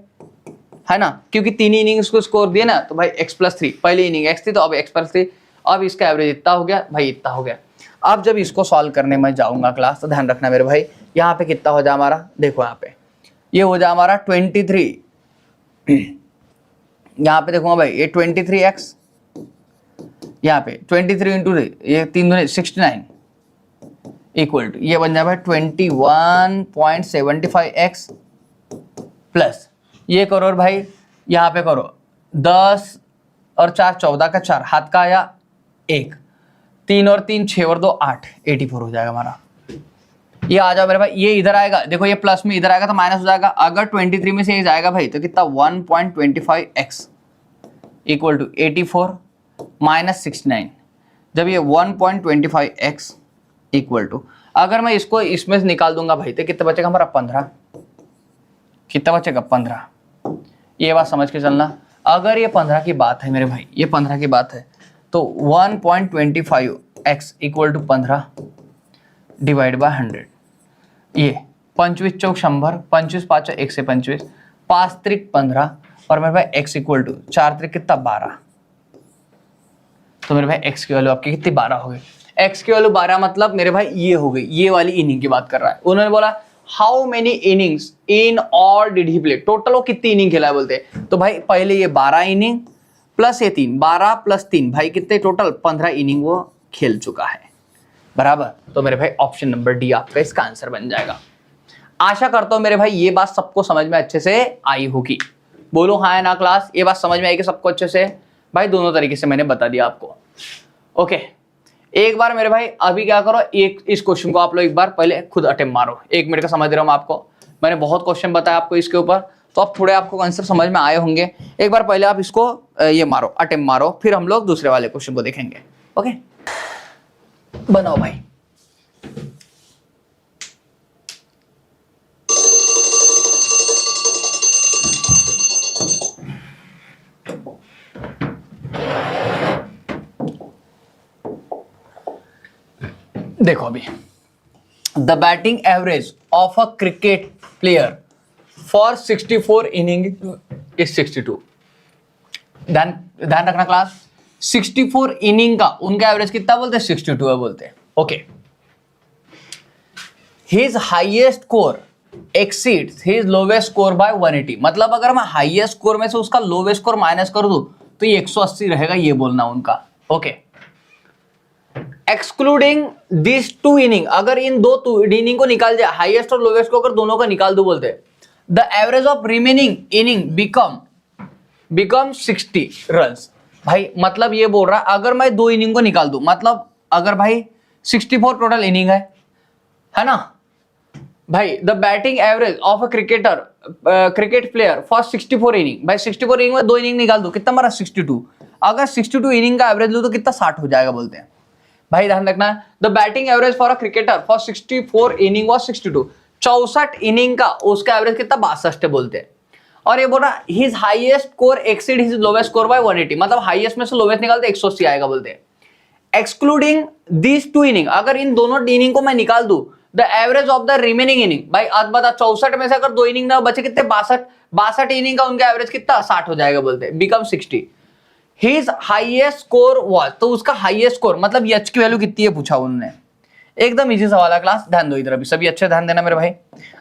है ना, क्योंकि 3 इनिंग उसको स्कोर दिए ना, तो भाई x+3, पहली इनिंग x थी तो अब x+3, अब इसका एवरेज इतना हो गया भाई, इतना हो गया। अब जब इसको सॉल्व करने में जाऊंगा क्लास, तो ध्यान रखना मेरे भाई, यहाँ पे कितना हो जाए हमारा, देखो यहाँ पे ये हो जाए हमारा 23, यहाँ पे देखूंगा भाई ये 23x, यहाँ पे 23 इंटू ये 3 दूनी 69 इक्वल टू ये बन जाए भाई 21.75x प्लस ये करो और भाई यहाँ पे करो 10 और 4 14 का 4 हाथ का आया 1, 3 और 3 6 और 2 8, 84 हो जाएगा हमारा। ये आ जाओ मेरे भाई, ये इधर आएगा, देखो ये प्लस में इधर आएगा तो माइनस हो जाएगा। अगर 23 में से ये जाएगा भाई तो कितना 1.25x इक्वल टू 84 माइनस 69। जब ये 1.25x इक्वल टू, अगर मैं इसको इसमें से निकाल दूंगा भाई तो कितना बचेगा हमारा 15, कितना बचेगा 15। ये बात समझ के चलना, अगर ये 15 की बात है मेरे भाई, ये 15 की बात है तो 1.25x equal to 15 divide by 100। ये 25 चौक 100, 25 5 1 से 25, 5 त्रिक 15 और मेरे भाई x इक्वल टू 4 त्रिक कितना 12। तो मेरे भाई x की वैल्यू आपकी कितनी 12 हो गई। x की वैल्यू 12 मतलब मेरे भाई ये हो गई, ये वाली इनिंग की बात कर रहा है। उन्होंने बोला how many innings in all did he play, total वो कितनी इनिंग खेला है बोलते हैं। तो भाई पहले ये 12 इनिंग प्लस ये 3, 12 प्लस 3 भाई कितने टोटल 15 इनिंग वो खेल चुका है, बराबर। तो मेरे भाई ऑप्शन नंबर डी आपका इसका आंसर बन जाएगा। आशा करता हूं मेरे भाई ये बात सबको समझ में अच्छे से आई होगी। बोलो हाँ या ना क्लास, ये बात समझ में आएगी सबको अच्छे से भाई। दोनों तरीके से मैंने बता दिया आपको। ओके, एक बार मेरे भाई अभी क्या करो, एक इस क्वेश्चन को आप लोग एक बार पहले खुद अटेम्प्ट मारो। 1 मिनट का समझ रहा हूँ मैं आपको, मैंने बहुत क्वेश्चन बताया आपको इसके ऊपर, तो अब थोड़े आपको आंसर समझ में आए होंगे। एक बार पहले आप इसको ये मारो, अटेम्प्ट मारो, फिर हम लोग दूसरे वाले क्वेश्चन को देखेंगे। ओके, बनाओ भाई। देखो अभी, the batting average of a cricket player for 64 inning is 62। ध्यान रखना क्लास, 64 इनिंग का उनका एवरेज कितना बोलते हैं, 62 है बोलते हैं। Okay, his highest score exceeds his lowest score bye 180। मतलब अगर मैं हाईएस्ट स्कोर में से उसका लोवेस्ट स्कोर माइनस कर दूं तो ये 180 रहेगा, ये बोलना उनका। ओके, एक्सक्लूडिंग दिस 2 इनिंग, अगर इन 2 इनिंग को निकाल दिया, हाईएस्ट और लोवेस्ट को अगर दोनों का निकाल दो बोलते हैं, the average of remaining inning become 60 runs. भाई मतलब ये बोल रहा है अगर मैं 2 इनिंग को निकाल दूं, मतलब अगर भाई 64 टोटल इनिंग है ना भाई, the batting average of a cricket player for 64 inning, भाई 64 इनिंग में 2 इनिंग निकाल दो, कितना हमारा 62। अगर 62 इनिंग का एवरेज लो तो कितना 60 हो जाएगा बोलते हैं। भाई ध्यान रखना, the batting average for a cricketer for 64 inning was 62। 64 inning का उसका एवरेज कितना 62 बोलते हैं। और ये बोल रहा his highest score exceed his lowest score bye 180, मतलब हाईएस्ट में से लोवेस्ट निकालते 180 आएगा बोलते हैं। एक्सक्लूडिंग दीज 2 इनिंग, अगर इन दोनों इनिंग को मैं निकाल दूं, the average of the remaining inning, भाई आज बता 64 में से अगर 2 इनिंग ना बचे कितने 62 इनिंग का उनका एवरेज कितना 60 हो जाएगा बोलते हैं, become 60। His highest score was, तो उसका हाईएस्ट स्कोर मतलब एच की वैल्यू कितनी है पूछा उन्होंने। एकदम इजी सवाल है क्लास, ध्यान दो इधर, अभी सभी अच्छे ध्यान देना मेरे भाई।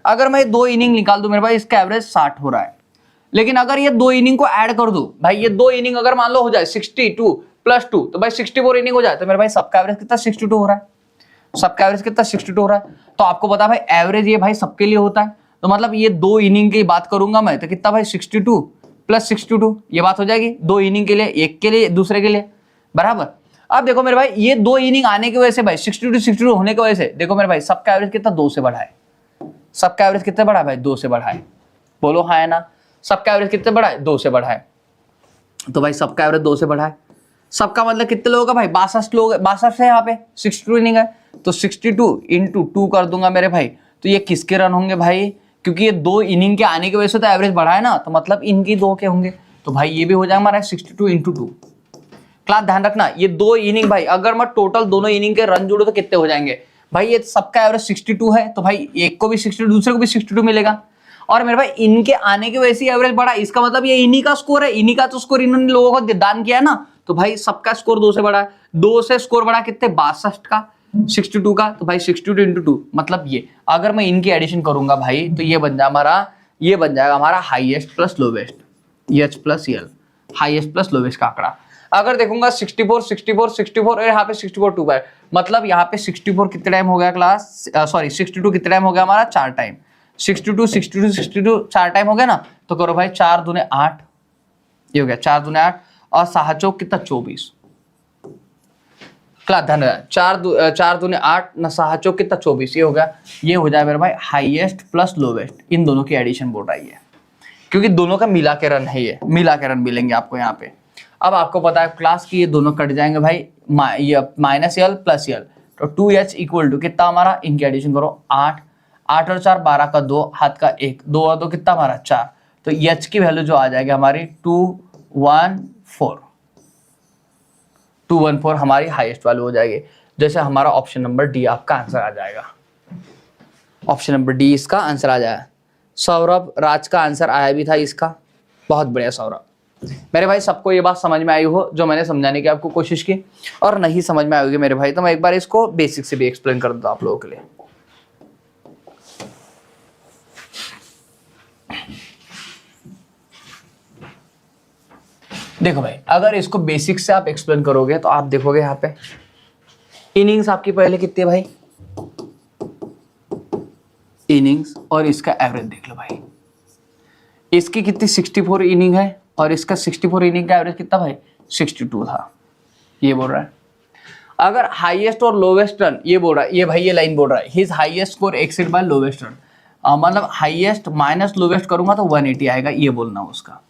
अगर मैं 2 इनिंग निकाल दूं मेरे भाई, इसका एवरेज 60 हो रहा है, लेकिन अगर ये 2 इनिंग को ऐड कर दूं भाई, ये 2 इनिंग अगर मान लो हो जाए 62 प्लस 2 तो भाई 64 इनिंग हो जाए, तो मेरे भाई सबका एवरेज कितना 62 हो रहा है, सबका एवरेज कितना 62 हो रहा है। तो आपको पता भाई एवरेज ये भाई सबके लिए होता है, तो मतलब ये 2 इनिंग की बात करूंगा मैं तो कितना भाई 62 प्लस 62, ये बात हो जाएगी 2 इनिंग के लिए, एक के लिए दूसरे के लिए, बराबर। अब देखो मेरे भाई ये 2 इनिंग आने की वजह से भाई 62 होने की वजह से देखो मेरे भाई सबका एवरेज कितना 2 से बढ़ा है, सबका एवरेज कितना बढ़ा है भाई 2 से बढ़ा है। बोलो हाँ है ना, सबका एवरेज कितने बढ़ा है 2 से बढ़ा है। तो भाई सबका एवरेज 2 से बढ़ा है, सबका मतलब कितने लोगों का भाई 62 लोग, 62 से यहाँ पे 62 इनिंग है, तो 62 इंटू 2 कर दूंगा मेरे भाई, तो ये किसके रन होंगे भाई, क्योंकि ये 2 इनिंग के आने की वजह से तो एवरेज बढ़ा है ना, तो मतलब इनकी 2 के होंगे, तो भाई ये भी हो जाएगा हमारा 62 इंटू 2। क्लास ध्यान रखना, ये 2 इनिंग भाई अगर मैं टोटल दोनों इनिंग के रन जोड़ो तो कितने हो जाएंगे भाई, ये सबका एवरेज 62 है, तो भाई एक को भी 62 दूसरे को भी 62 मिलेगा। और मेरे भाई इनके आने की वजह से एवरेज बढ़ा, इसका मतलब ये इन्हीं का स्कोर है, इन्हीं का तो स्कोर इन्होंने लोगों को दान किया है ना, तो भाई सबका स्कोर 2 से बढ़ा है। 2 से स्कोर बढ़ा कितने 62 का 62 का, तो भाई 62 इंटू 2 मतलब ये अगर मैं इनकी एडिशन करूंगा भाई तो ये बन जाएगा हमारा highest plus lowest, H plus L, highest plus lowest का आंकड़ा। अगर देखूंगा 64 64 64 और यहाँ पे 64 2 बार, मतलब यहाँ पे 64 कितने टाइम हो गया क्लास, सॉरी 62 कितने टाइम हो गया हमारा 4 टाइम, 62 62 62 4 टाइम हो गया ना, तो करो भाई 4 दूने 8, ये हो गया 4 दूने 8 और 6 चौक कितना 24, क्लास ध्यान रहा 4 दूने 8 ना 6 चौक कितना 24, ये हो गया, ये हो जाए मेरे भाई हाईएस्ट प्लस लोवेस्ट, इन दोनों की एडिशन बोल रही है क्योंकि दोनों का मिला के रन है, ये मिला के रन मिलेंगे आपको यहाँ पे। अब आपको पता है क्लास की ये दोनों कट जाएंगे भाई, ये माइनस एल प्लस एल, तो 2h इक्वल टू कितना हमारा, इनकी एडिशन करो 8 8 और 4 12 का 2 हाथ का 1, 2 और 2 कितना हमारा 4, तो h की वैल्यू जो आ जाएगी हमारी 214 हमारी हाईएस्ट वैल्यू हो जाएगी। जैसे हमारा ऑप्शन नंबर डी आपका आंसर आ जाएगा, ऑप्शन नंबर डी इसका आंसर आ जाएगा। सौरभ राज का आंसर आया भी था इसका, बहुत बढ़िया सौरभ। मेरे भाई सबको ये बात समझ में आई हो जो मैंने समझाने की आपको कोशिश की, और नहीं समझ में आएगी मेरे भाई तो मैं एक बार इसको बेसिक से भी एक्सप्लेन कर दूं आप लोगों के लिए। देखो भाई अगर इसको बेसिक से आप एक्सप्लेन करोगे तो आप देखोगे यहाँ पे इनिंग्स आपकी पहले कितनी है भाई, इनिंग्स और इसका एवरेज देख लो भाई, इसकी कितनी 64 इनिंग है और इसका 64 इनिंग का एवरेज कितना भाई 62 था, ये बोल रहा है। अगर हाईएस्ट और लोवेस्ट रन ये बोल रहा है, ये भाई ये लाइन बोल रहा है his highest score exceed by lowest run, मतलब हाईएस्ट माइनस लोवेस्ट करूंगा तो 180 आएगा, ये बोलना उसका।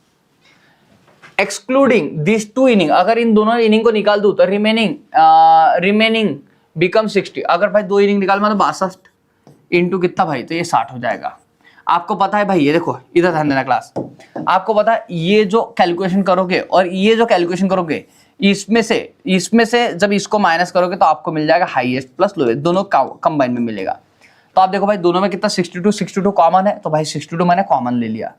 एक्सक्लूडिंग दिस 2 इनिंग, अगर इन दोनों इनिंग को निकाल दूं तो रिमेनिंग बिकम 60, अगर भाई 2 इनिंग निकाल मतलब 62 इंटू कितना भाई, तो ये 60 हो जाएगा। आपको पता है भाई, ये देखो इधर ध्यान देना क्लास, आपको पता है ये जो कैलकुलेशन करोगे और ये जो कैलकुलेशन करोगे इसमें से जब इसको माइनस करोगे तो आपको मिल जाएगा हाईएस्ट प्लस लोवेस्ट, दोनों कंबाइन में मिलेगा। तो आप देखो भाई दोनों में कितना 62 कॉमन है, तो भाई 62 मैंने कॉमन ले लिया।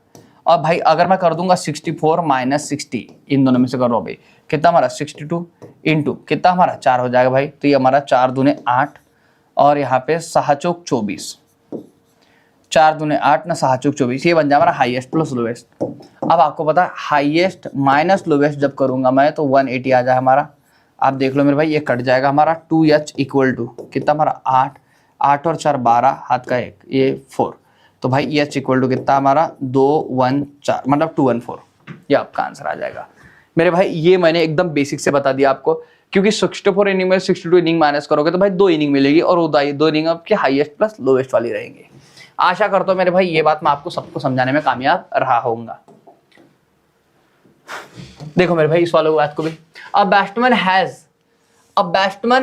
और भाई अगर मैं कर दूंगा 64 माइनस 60, इन दोनों में से करो भाई कितना हमारा 62 इंटू कितना हमारा 4 हो जाएगा भाई, तो ये हमारा 4 दूने 8 और यहाँ पे 6 चौक 24, 4 दूने 8 ना 6 चौक 24, ये बन जाए हमारा हाईएस्ट प्लस लोवेस्ट। अब आपको पता है हाईएस्ट माइनस लोवेस्ट जब करूंगा मैं तो 180 आ जाए हमारा। आप देख लो मेरे भाई ये कट जाएगा हमारा 2h इक्वल टू कितना हमारा 8 और 4 12 हाथ का 1 ये 4, तो भाई h इक्वल टू कितना हमारा 214 मतलब 214, ये आपका आंसर आ जाएगा मेरे भाई। ये मैंने एकदम बेसिक से बता दिया आपको, क्योंकि 64 इनिंग में 62 इनिंग माइनस करोगे तो भाई 2 इनिंग मिलेगी और वो 2 इनिंग आपके हाईएस्ट प्लस लोवेस्ट वाली रहेंगी। आशा करता हूं मेरे भाई ये बात मैं आपको सबको समझाने में कामयाब रहा होऊंगा। देखो मेरे भाई इस वाले बात को भी, अ batsman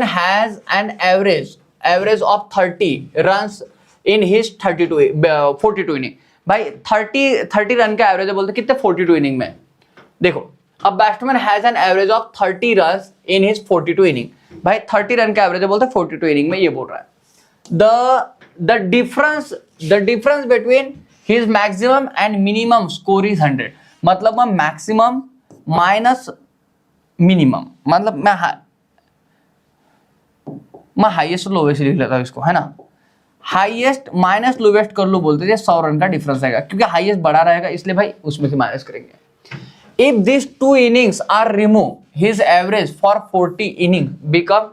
has an average of 30 runs in his 42 inning. भाई 30 रन का एवरेज है बोलते कितने 42 इनिंग में। देखो a batsman has an average of 30 runs in his 42 inning, भाई 30 रन का एवरेज है बोलते 42 इनिंग में, ये बोल रहा है। The difference between his maximum and minimum score is 100, मतलब मैं मैक्सिमम माइनस मिनिमम, मतलब मैं हाईएस्ट और लोवेस्ट लिख लेता हूं इसको, है ना। हाईएस्ट माइनस लोवेस्ट कर लो बोलते थे, 100 रन का डिफरेंस रहेगा, क्योंकि हाईएस्ट बड़ा रहेगा इसलिए भाई उसमें से माइनस करेंगे। If this 2 innings are remove his average for 40 inning become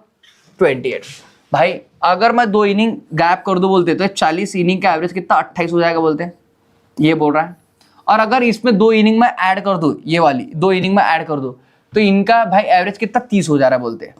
28। भाई अगर मैं 2 इनिंग गैप कर दूं बोलते तो 40 इनिंग का एवरेज कितना 28 हो जाएगा बोलते हैं, ये बोल रहा है। और अगर इसमें 2 इनिंग में ऐड कर दूं, ये वाली 2 इनिंग में ऐड कर दूं तो इनका भाई एवरेज कितना 30 हो जा रहा है बोलते हैं।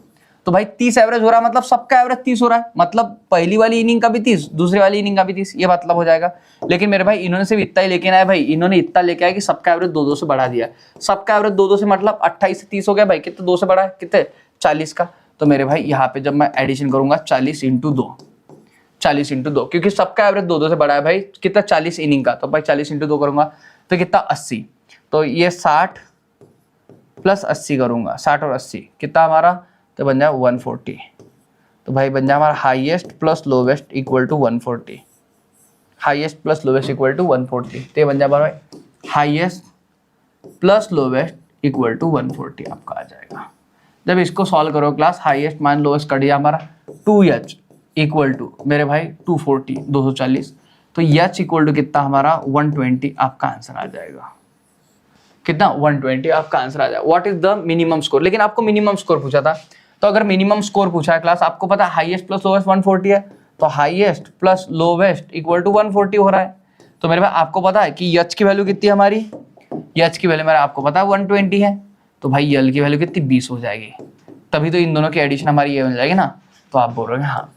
तो भाई 30 एवरेज हो रहा है मतलब सबका एवरेज 30 हो रहा है, मतलब पहली वाली इनिंग का भी 30 दूसरी वाली इनिंग का भी 30, ये मतलब हो जाएगा। लेकिन मेरे भाई इन्होंने सिर्फ इतना ही लेके आया, भाई इन्होंने इतना लेके आया कि सबका एवरेज 2 से बढ़ा दिया। सबका एवरेज 2 से मतलब 28 से 30 हो गया भाई, कितने 2 से बढ़ा है कितने 40 का। तो मेरे भाई यहाँ पे जब मैं एडिशन करूंगा 40 इंटू 2, क्योंकि सबका एवरेज 2 से बढ़ा है भाई, कितना 40 इनिंग का, तो भाई 40 इंटू 2 करूंगा तो कितना 80, तो ये 60 प्लस 80 करूंगा, 60 और 80 कितना हमारा, तो बन जाए 140। तो भाई बन जाए हमारा highest plus lowest equal to 140, highest plus lowest equal to 140। तो ये बन जाए भाई highest plus lowest equal to 140 आपका आ जाएगा। जब इसको सॉल्व करो क्लास, हाईएस्ट मान लोवेस्ट कट गया हमारा 2h इक्वल टू मेरे भाई 240 240, तो h इक्वल टू कितना हमारा 120 आपका आंसर आ जाएगा। कितना 120 आपका आंसर आ जाएगा। What is the minimum score, लेकिन आपको मिनिमम स्कोर पूछा था, तो अगर मिनिमम स्कोर पूछा है क्लास, आपको पता है हाईएस्ट प्लस लोवेस्ट 140 है, तो highest plus lowest equal to 140 हो रहा है। तो मेरे भाई आपको पता है कि h की वैल्यू कितनी है हमारी, h की वैल्यू मेरा आपको पता है 120 है, तो भाई l की वैल्यू कितनी 20 हो जाएगी, तभी तो इन दोनों की एडिशन हमारी ये बन जाएगी ना। तो आप बोल रहे हैं हाँ,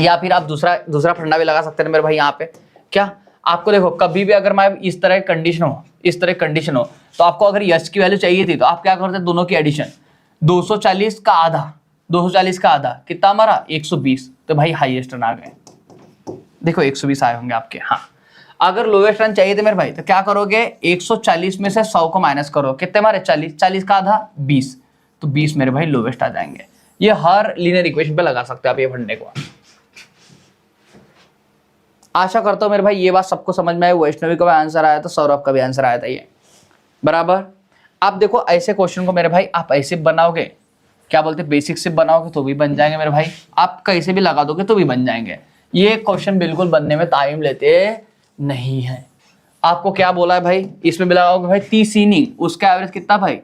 या फिर आप दूसरा फंडा भी लगा सकते हैं मेरे भाई यहाँ पे। क्या आपको देखो, कभी भी अगर मैं इस तरह कंडीशन हो, इस तरह कंडीशन हो, तो आपको अगर यश की वैल्यू चाहिए थी, तो आप क्या करते, दोनों की एडिशन 240 का आधा, 240 का आधा कितना हमारा 120, तो भाई हाईएस्ट रन आ गए। देखो 120 आए होंगे आपके। हाँ, अगर लोवेस्ट रन चाहिए थे मेरे भाई, तो क्या करोगे, 140 में से 100 को माइनस करो, कितने हमारे 40, 40 का आधा 20, तो 20 मेरे भाई लोवेस्ट आ जाएंगे। ये हर लीनियर इक्वेशन पे लगा सकते हो आप ये फंडे को। आशा करता हूं मेरे भाई ये बात सबको समझ में आई। वैष्णवी का भी आंसर आया था, सौरभ का भी आंसर आया था ये बराबर। आप देखो ऐसे क्वेश्चन को मेरे भाई आप ऐसे बनाओगे, क्या बोलते हैं, बेसिक से बनाओगे तो भी बन जाएंगे मेरे भाई, आप कैसे भी लगा दोगे तो भी बन जाएंगे। ये क्वेश्चन बिल्कुल बनने में टाइम लेते नहीं है। आपको क्या बोला है भाई, इसमें भी लगाओगे भाई 30 इनिंग, उसका एवरेज कितना भाई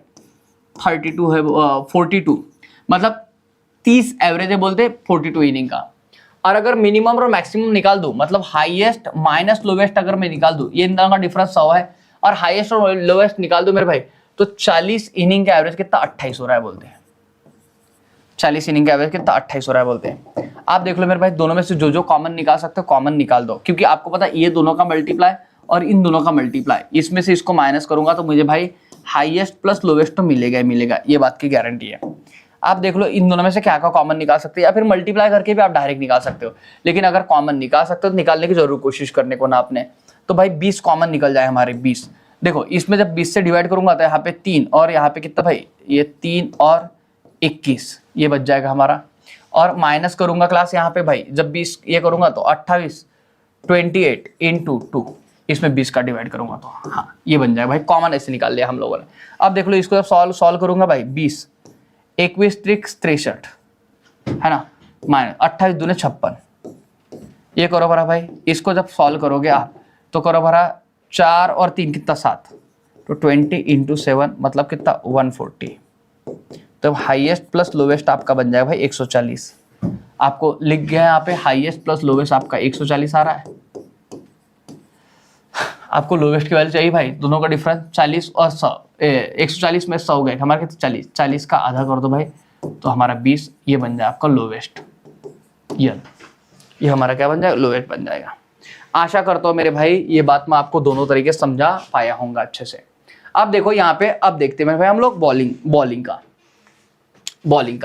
32 है, 42, मतलब 30 एवरेज है बोलते 42 इनिंग का। और अगर मिनिमम और मैक्सिमम निकाल दूं, मतलब हाईएस्ट माइनस लोवेस्ट अगर मैं निकाल दूं, ये इन दोनों का डिफरेंस 100 है, और हाईएस्ट और लोवेस्ट निकाल दूं मेरे भाई, तो 40 इनिंग का एवरेज कितना 28 हो रहा है बोलते हैं। 40 इनिंग का एवरेज कितना 28 हो रहा है बोलते हैं। आप देख लो मेरे भाई, दोनों में से जो जो कॉमन निकाल सकते हो कॉमन निकाल दो, क्योंकि आपको पता है ये दोनों का मल्टीप्लाई और इन दोनों का मल्टीप्लाई, इसमें से इसको माइनस करूंगा तो मुझे भाई हाईएस्ट प्लस लोवेस्ट तो मिलेगा ही मिलेगा, ये बात की गारंटी है। आप देख लो इन दोनों में से क्या क्या कॉमन निकाल सकते हैं, या फिर मल्टीप्लाई करके भी आप डायरेक्ट निकाल सकते हो, लेकिन अगर कॉमन निकाल सकते हो तो निकालने की जरूर कोशिश करने को ना आपने। तो भाई 20 कॉमन निकल जाए हमारे 20। देखो इसमें जब 20 से डिवाइड करूंगा तो यहाँ पे 3 और यहाँ पे कितना भाई, ये 3 और 21 ये बच जाएगा हमारा। और माइनस करूंगा क्लास यहाँ पे भाई, जब 20 ये करूंगा तो 28 28 इंटू 2, इसमें 20 का डिवाइड करूंगा तो हाँ ये बन जाएगा भाई। कॉमन ऐसे निकाल लिया हम लोगों ने। अब देख लो इसको जब सॉल्व करूंगा भाई, 20 21 त्रिक 63 है ना, माइनस 28 दूने 56, ये करो भरा भाई। इसको जब सॉल्व करोगे आप तो करो भरा 4 और 3 कितना 7, तो 20 इंटू 7 मतलब कितना 140। तो हाईएस्ट प्लस लोवेस्ट आपका बन जाएगा भाई 140। आपको लिख गया है यहाँ पे हाईएस्ट प्लस लोवेस्ट आपका 140 आ रहा है। आपको लोवेस्ट की वैल्यू चाहिए भाई, दोनों का डिफरेंस 40 और 100, 140 में 100 गए हमारे कितने 40, 40 का आधा कर दो भाई तो हमारा 20, ये बन जाए आपका लोवेस्ट। ये हमारा क्या बन जाएगा, लोवेस्ट बन जाएगा। आशा करता हूँ मेरे भाई ये बात मैं आपको दोनों तरीके से समझा पाया होगा अच्छे से। अब देखो यहाँ पे, अब देखते हैं मेरे भाई हम लोग बॉलिंग का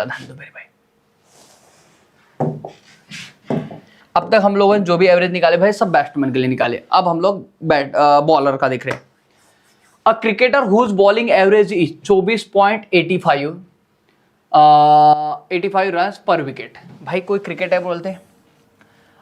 ध्यान दो मेरे भाई। अब तक हम लोगों ने जो भी एवरेज निकाले भाई सब बैट्समैन के लिए निकाले। अब हम लोग बॉलर का देख रहे हैं। A cricketer whose bowling average is 24.85 run per wicket. भाई कोई क्रिकेटर बोलते हैं,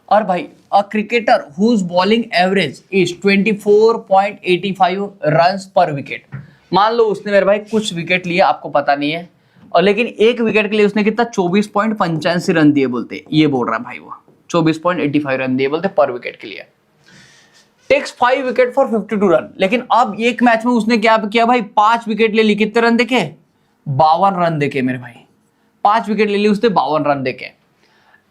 और भाई a cricketer whose bowling average is 24.85 run per wicket. मान लो उसने मेरे भाई कुछ विकेट लिए, आपको पता नहीं है, और लेकिन एक विकेट के लिए उसने कितना 24.85 रन दिए बोलते, ये बोल रहा है भाई वो 24.85 रन दिए बोलते पर विकेट के लिए। Takes 5 wicket for 52 run. लेकिन अब एक मैच में उसने क्या किया भाई, 5 विकेट ले ली, कितने रन देखे 52 रन देखे मेरे भाई, 5 विकेट ले ली उसने 52 रन देखे।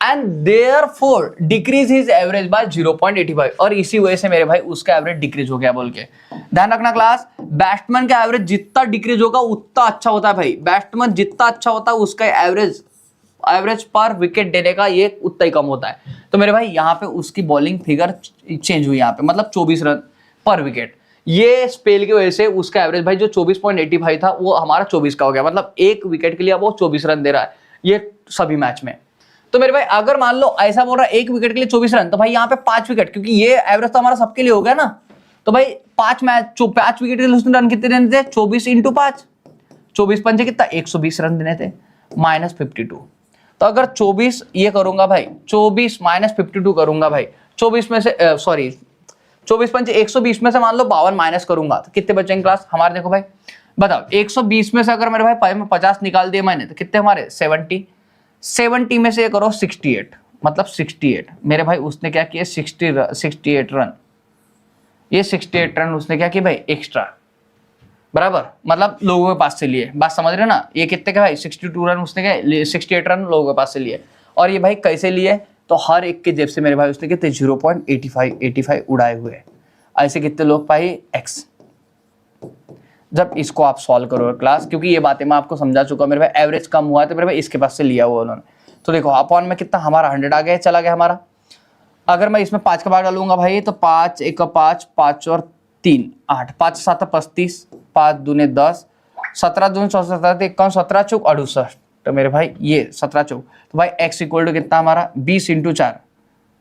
And therefore decrease his average by 0.85, और इसी वजह से मेरे भाई उसका एवरेज डिक्रीज हो गया बोल के। ध्यान रखना क्लास, बैट्समैन का एवरेज जितना डिक्रीज होगा उतना अच्छा होता है भाई। बैट्समैन जितना अच्छा होता है उसका एवरेज पर विकेट देने का ये उतना ही कम होता है। तो मेरे भाई यहाँ पे उसकी बॉलिंग फिगर चेंज हुई यहाँ पे, मतलब 24 रन पर विकेट। ये स्पेल की वजह से उसका एवरेज भाई जो 24.85 था वो हमारा 24 का हो गया, मतलब एक विकेट के लिए अब वो 24 रन दे रहा है ये सभी मैच में। तो मेरे भाई अगर मान लो ऐसा बोल रहा है एक विकेट के लिए 24 रन, तो भाई यहाँ पे 5 विकेट, क्योंकि ये एवरेज तो हमारा सबके लिए हो गया ना, तो भाई 5 विकेट के लिए उसने रन कितने देने थे, 24 इंटू 5, 24 पंजे कितना 120 रन देने थे, -52। तो अगर 24 ये करूंगा भाई, 24 -52 करूंगा भाई, 24 में से 24 पंजे 120 में से मान लो 52 माइनस करूंगा तो कितने बचेंगे क्लास हमारे? देखो भाई बताओ, 120 में से अगर मेरे भाई 50 निकाल दिए मैंने तो कितने हमारे 70 में से ये करो 68, मतलब 68 मेरे भाई उसने क्या किया 68 रन, ये 68 रन उसने क्या किया भाई एक्स्ट्रा, बराबर, मतलब लोगों के पास से लिए, बात समझ रहे ना? ये कितने के भाई 62 रन उसने क्या 68 रन लोगों के पास से लिए। और ये भाई कैसे लिए? तो हर एक के जेब से मेरे भाई उसने कितने 0.85 उड़ाए हुए। ऐसे कितने लोग पाए x। जब इसको आप सॉल्व करोगे क्लास, क्योंकि ये बातें मैं आपको समझा चुका मेरे भाई, एवरेज कम हुआ है तो मेरे भाई इसके पास से लिया हुआ उन्होंने। तो देखो अपॉन में कितना हमारा 100 आ गया, चला गया हमारा। अगर मैं इसमें 5 का भाग डालूंगा भाई तो 5 1 5 5 और 3 8, 5 7 35, 5 दूने 10, 17 दूने 17 51, 17 चौक 68, तो मेरे भाई ये 17 चौक, तो भाई x इक्वल टू कितना हमारा 20 × 4,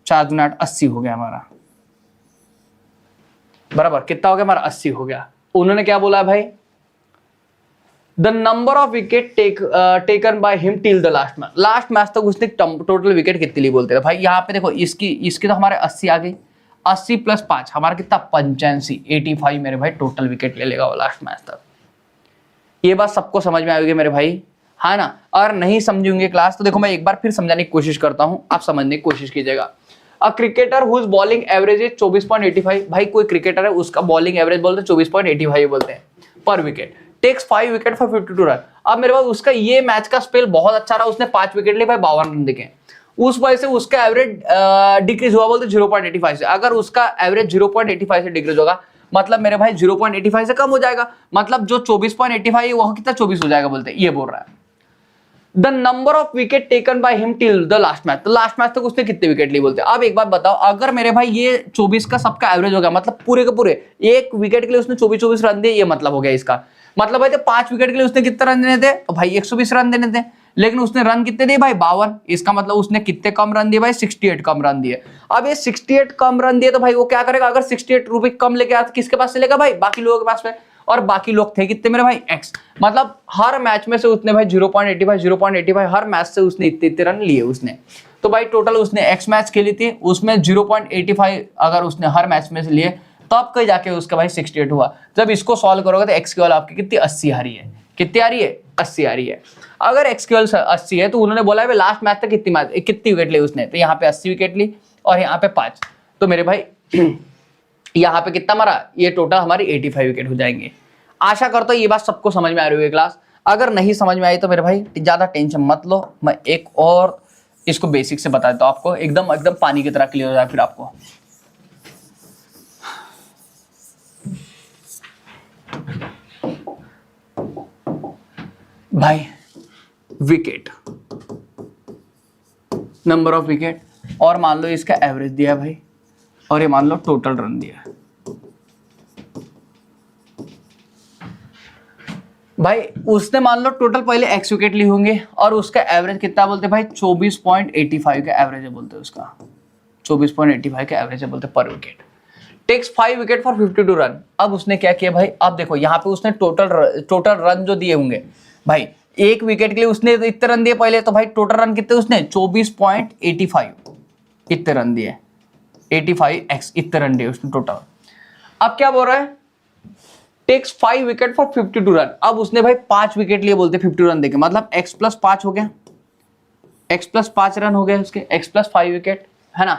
4 दूने 8, 80 हो गया हमारा, बराबर। कितना हो गया हमारा 80 हो गया। उन्होंने क्या बोला भाई, the number of wicket taken by him till the last match तक उसने टोटल विकेट कितनी ली बोलते थे भाई। यहाँ पे देखो इसकी तो हमारे 80 आ गई, 80 + 5 हमारा कितना 85, 85 मेरे भाई टोटल विकेट ले लेगा वो लास्ट मैच तक। ये बात सबको समझ में आएगी मेरे भाई, है ना? और नहीं समझेंगे क्लास तो देखो मैं एक बार फिर समझाने की कोशिश करता हूं, आप समझने की कोशिश कीजिएगा। A cricketer whose bowling average is 24.85, भाई कोई क्रिकेटर है उसका बॉलिंग एवरेज बोलते हैं 24.85 बोलते हैं per wicket, takes 5 wicket for 52 run. अब मेरे पास उसका ये मैच का स्पेल बहुत अच्छा रहा, उसने 5 विकेट लिए भाई 52 रन देखे, उस वजह से उसका एवरेज डिक्रीज हुआ बोलते 0.85 से। अगर उसका एवरेज 0.85 से डिक्रीज होगा मतलब मेरे भाई 0.85 से कम हो जाएगा, मतलब जो 24.85 है वह कितना 24 हो जाएगा बोलते, ये बोल रहा है। The number of wicket taken by him till the last match, तो लास्ट मैच तक उसने कितने विकेट लिए बोलते हैं। अब एक बात बताओ, अगर मेरे भाई ये 24 का सबका एवरेज हो गया, मतलब पूरे के पूरे एक विकेट के लिए उसने 24 रन दिए, ये मतलब हो गया इसका। मतलब भाई तो 5 विकेट के लिए उसने कितने रन देने थे भाई 120 रन देने थे, लेकिन उसने रन कितने दिए भाई 52, इसका मतलब उसने कितने कम रन दिए भाई 68 कम रन दिए। अब ये 68 कम रन दिए तो भाई वो क्या करेगा, अगर 68 रुपए कम लेके आया तो किसके पास से लेगा भाई, बाकी लोगों के पास में, और बाकी लोग थे कितने मेरे भाई x, मतलब हर मैच में से उसने भाई 0.85 हर मैच से उसने इतने रन लिए उसने। तो भाई टोटल उसने x मैच खेली थी, उसमें 0.85 अगर उसने हर मैच में से लिए तो अब कहीं जाके उसका भाई 68 हुआ। जब इसको सॉल्व करोगे तो x की वैल्यू आपकी कितनी 80 आ रही है, कितनी आ रही है 80 आ रही है। अगर x की वैल्यू 80 है तो उन्होंने बोला है लास्ट मैच तक कितनी विकेट ली उसने, तो यहाँ पे 80 विकेट ली और यहाँ पे 5, तो मेरे भाई यहाँ पे कितना हमारा ये टोटल हमारी 85 विकेट हो जाएंगे। आशा करता हूँ ये बात सबको समझ में आ रही है क्लास। अगर नहीं समझ में आई तो मेरे भाई ज्यादा टेंशन मत लो, मैं एक और इसको बेसिक से बता देता हूँ आपको, एकदम पानी की तरह क्लियर हो जाए फिर आपको। भाई विकेट, नंबर ऑफ विकेट, और मान लो इसका एवरेज दिया है भाई, और ये मान लो टोटल रन दिया है भाई। उसने मान लो टोटल पहले x विकेट ली होंगे और उसका एवरेज कितना बोलते भाई 24.85 का एवरेज है बोलते, उसका 24.85 का एवरेज है बोलते per wicket. Takes 5 wicket for 52 run. अब उसने क्या किया भाई, अब देखो यहाँ पे उसने टोटल रन जो दिए होंगे भाई, एक विकेट के लिए उसने इतने रन दिए पहले, तो भाई टोटल रन कितने उसने 24.85 इतने रन दिए, 85x इतने रन दिए उसने टोटल। अब क्या बोल रहा है, टेक्स 5 विकेट फॉर 52 रन। अब उसने भाई 5 विकेट लिए बोलते 52 रन देके, मतलब x + 5 हो गया, x + 5 रन हो गए उसके, x + 5 विकेट है ना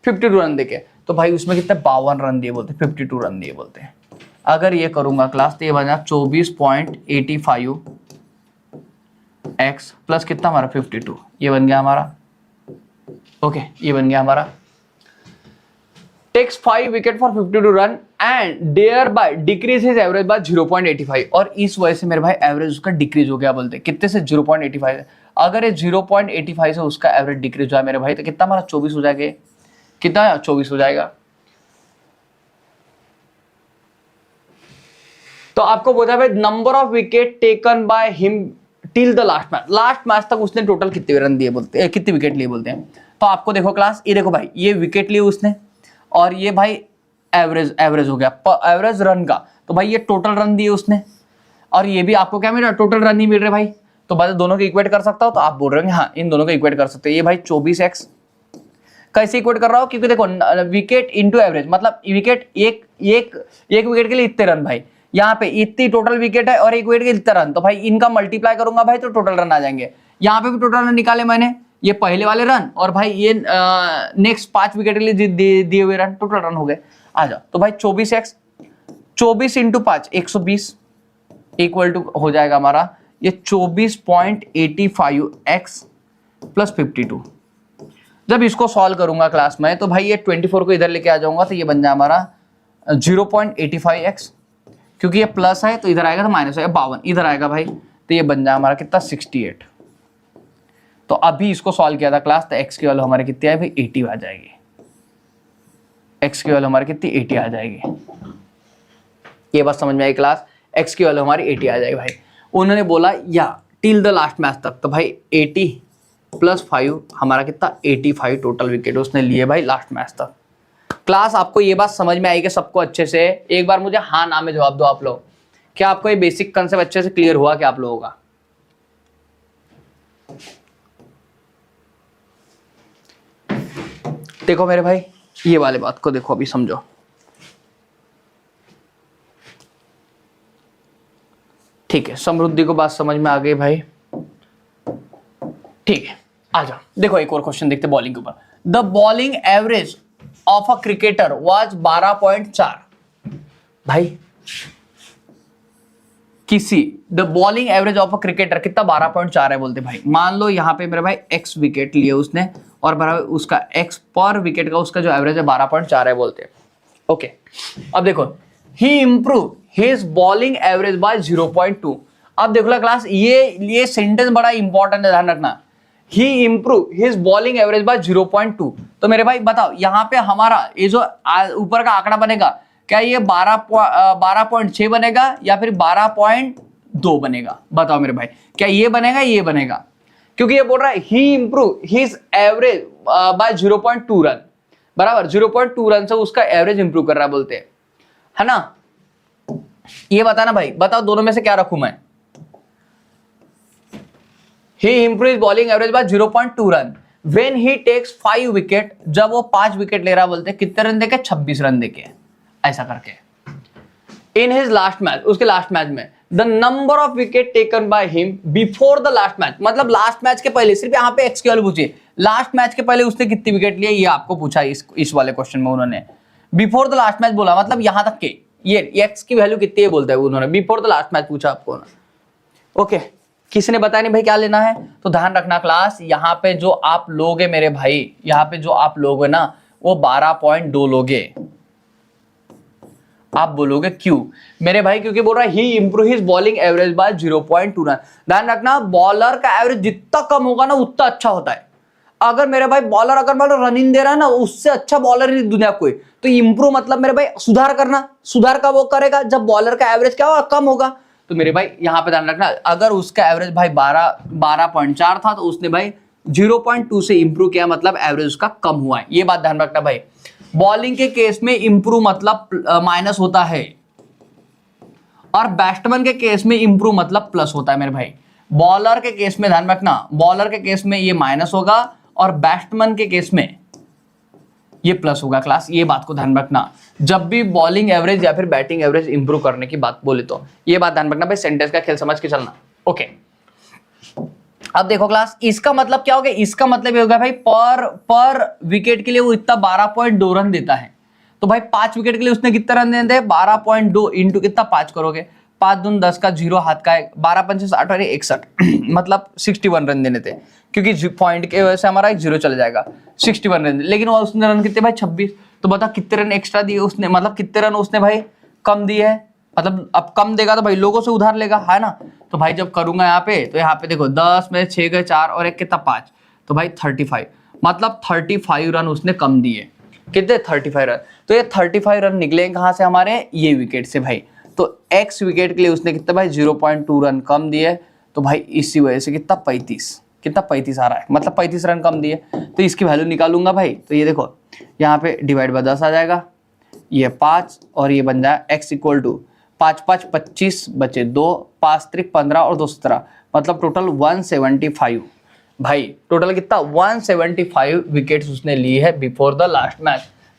52 रन देके, तो भाई उसमें कितने 52 रन दिए बोलते, 52 रन दिए बोलते हैं। अगर ये करूंगा क्लास तो ये बना 24.85 x प्लस कितना हमारा 52, ये बन गया हमारा, ओके ये बन गया हमारा। Takes 5 wicket for 52 run and there by decrease his average by 0.85, और इस वजह से मेरे भाई एवरेज उसका डिक्रीज हो गया बोलते, कितने से 0.85। अगर ये 0.85 से उसका एवरेज डिक्रीज हुआ मेरे भाई तो कितना हमारा 24 हो जाएगा, कितना 24 हो जाएगा। तो आपको बोला भाई number of wicket taken by him till the last match तक उसने टोटल कितने रन दिए बोलते हैं, कितने विकेट लिए बोलते हैं। तो आपको देखो क्लास, ये देखो भाई ये विकेट लिए उसने और ये भाई एवरेज हो गया एवरेज रन का, तो भाई ये टोटल रन दिए उसने। और ये भी आपको क्या मिल रहा है, टोटल रन ही मिल रहे भाई। तो बस दोनों को इक्वेट कर सकता हो, तो आप बोल रहे हो हाँ इन दोनों को इक्वेट कर सकते हो। ये भाई 24x कैसे इक्वेट कर रहा हो, क्योंकि देखो विकेट इंटू एवरेज, मतलब विकेट एक विकेट के लिए इतने रन भाई, यहाँ पे इतनी टोटल विकेट है और एक विकेट के इतने रन, तो भाई इनका मल्टीप्लाई करूंगा भाई तो टोटल रन आ जाएंगे। यहाँ पे भी टोटल रन निकाले मैंने, ये पहले वाले रन और भाई ये नेक्स्ट 5 विकेट के लिए दिए हुए रन, टोटल रन हो गए। आ जाओ, तो भाई 24x 24 इंटू 5 120 इक्वल टू हो जाएगा हमारा ये 24.85x प्लस 52। जब इसको सॉल्व करूंगा क्लास में तो भाई ये 24 को इधर लेके आ जाऊंगा तो ये बन जाए हमारा 0.85x, क्योंकि ये प्लस है तो इधर आएगा तो माइनस है 52, इधर आएगा भाई तो ये बन जाए हमारा कितना 68। तो अभी इसको सॉल्व किया था क्लास, तो x की वैल्यू हमारे कितनी है भाई 80 आ जाएगी, x की वैल्यू हमारी कितनी 80 आ जाएगी। ये बात समझ में आई क्लास, x की वैल्यू हमारी 80 आ जाएगी भाई। उन्होंने बोला या टिल द लास्ट मैच तक, तो भाई 80 प्लस 5 हमारा कितना 85 टोटल विकेट उसने लिए भाई लास्ट मैच तक। क्लास आपको ये बात समझ में आई कि सबको अच्छे से, एक बार मुझे हाँ ना में जवाब दो आप लोग, क्या आपको ये बेसिक कंसेप्ट अच्छे से क्लियर हुआ क्या आप लोगों का? देखो मेरे भाई ये वाले बात को देखो, अभी समझो। ठीक है, समृद्धि को बात समझ में आ गई भाई, ठीक है। आ जाओ, देखो एक और क्वेश्चन देखते बॉलिंग के ऊपर। The bowling average of a cricketer was 12.4। भाई किसी the bowling average of a cricketer कितना 12.4 है बोलते भाई। मान लो यहाँ पे मेरे भाई x विकेट लिए उसने और बराबर उसका x पर विकेट का उसका जो एवरेज है 12.4 है बोलते। ओके, अब देखो he improve his bowling average by 0.2। अब देखो ला क्लास, ये सेंटेंस बड़ा इंपॉर्टेंट है, ध्यान रखना। He improve his bowling average by 0.2। तो मेरे भाई बताओ यहाँ पे हमारा ये जो ऊपर का आंकड़ा बनेगा, क्या ये 12.6 बनेगा या फिर 12.2 बनेगा? बताओ मेरे भाई, क्या ये बनेगा ये बनेगा? क्योंकि ये बोल रहा है he improve his average by 0.2 run, बराबर 0.2 रन से उसका एवरेज इंप्रूव कर रहा है बोलते हैं, है ना। ये बताना भाई, बताओ दोनों में से क्या रखूं मैं? He improve bowling average by 0.2 run when he takes 5 wicket, जब वो 5 विकेट ले रहा बोलते कितने रन देके? 26 रन देके, ऐसा करके। इन हिज लास्ट मैच, उसके लास्ट मैच में the number of wicket taken by him before the last match, मतलब लास्ट मैच के पहले, सिर्फ यहाँ पे एक्स की वैल्यू पूछी, लास्ट मैच के पहले उसने कितनी विकेट लिए ये आपको पूछा इस वाले क्वेश्चन में उन्होंने। बिफोर द लास्ट मैच बोला, मतलब यहां तक के ये एक्स की वैल्यू कितनी है बोलता है उन्होंने, बिफोर द लास्ट मैच पूछा आपको ना। ओके, किसी ने बताया नहीं भाई क्या लेना है, तो ध्यान रखना क्लास, यहाँ पे जो आप लोगे मेरे भाई, यहाँ पे जो आप लोगे ना वो 12.2 लोगे। आप बोलोगे क्यों मेरे भाई? क्योंकि बोल रहा है he improve his bowling average by 0.2 run. ध्यान रखना, बॉलर का एवरेज जितना कम होगा ना उतना अच्छा होता है। अगर मेरे भाई बॉलर अगर मतलब रन इन दे रहा है ना, उससे अच्छा बॉलर ही दुनिया कोई। तो इंप्रूव मतलब मेरे भाई सुधार करना, सुधार का वो करेगा जब बॉलर का एवरेज क्या होगा? कम होगा। तो मेरे भाई यहाँ पे ध्यान रखना, अगर उसका एवरेज भाई 12.4 था तो उसने भाई 0.2 से इंप्रूव किया, मतलब एवरेज उसका कम हुआ है। ये बात ध्यान रखना भाई। बॉलिंग के केस में इंप्रूव मतलब माइनस होता है और बैट्समैन के केस में इंप्रूव मतलब प्लस होता है मेरे भाई। बॉलर के केस में ध्यान रखना, बॉलर के केस में ये माइनस होगा और बैट्समैन के केस में ये प्लस होगा क्लास। ये बात को ध्यान रखना जब भी बॉलिंग एवरेज या फिर बैटिंग एवरेज इंप्रूव करने की बात बोले, तो ये बात ध्यान रखना भाई, सेंटेंस का खेल समझ के चलना। ओके, अब देखो क्लास, इसका मतलब क्या हो गया? इसका मतलब ये होगा भाई पर विकेट के लिए वो इतना 12.2 रन देता है। तो भाई 5 विकेट के लिए उसने कितना रन देते हैं? 12.2 इंटू कितना 5 करोगे, 5 दून 10 का, 0 हाथ का है, 12 पंचे 60 और 61 मतलब 61 रन देने थे, क्योंकि पॉइंट के वजह से हमारा एक 0 चला जाएगा। 61 रन, लेकिन वो उसने रन कितने भाई? 26। तो बता कितने रन एक्स्ट्रा दिए उसने, मतलब कितने रन उसने भाई कम दिए है? मतलब अब कम देगा तो भाई लोगों से उधार लेगा, है ना। तो भाई जब करूंगा यहाँ पे, तो यहाँ पे देखो 10 में 6 गए 4 और 1 कितना 5, तो भाई 35, मतलब 35 रन उसने कम दिए। कितने? 35 रन। तो ये 35 रन निकले कहाँ से? हमारे ये विकेट से भाई। तो एक्स विकेट के लिए उसने कितना भाई? 0.2 रन कम दिए। तो भाई इसी वजह से कितना 35 आ रहा है, मतलब 35 रन कम दिए। तो इसकी वैल्यू निकालूंगा भाई, तो ये देखो यहाँ पे डिवाइड बाय 10 आ जाएगा, ये 5 और ये बन जाए x इक्वल टू 5 5 25 बचे 2, 5 3 15 और 2 17, मतलब टोटल 175। भाई टोटल कितना 175 विकेट्स उसने ली है बिफोर द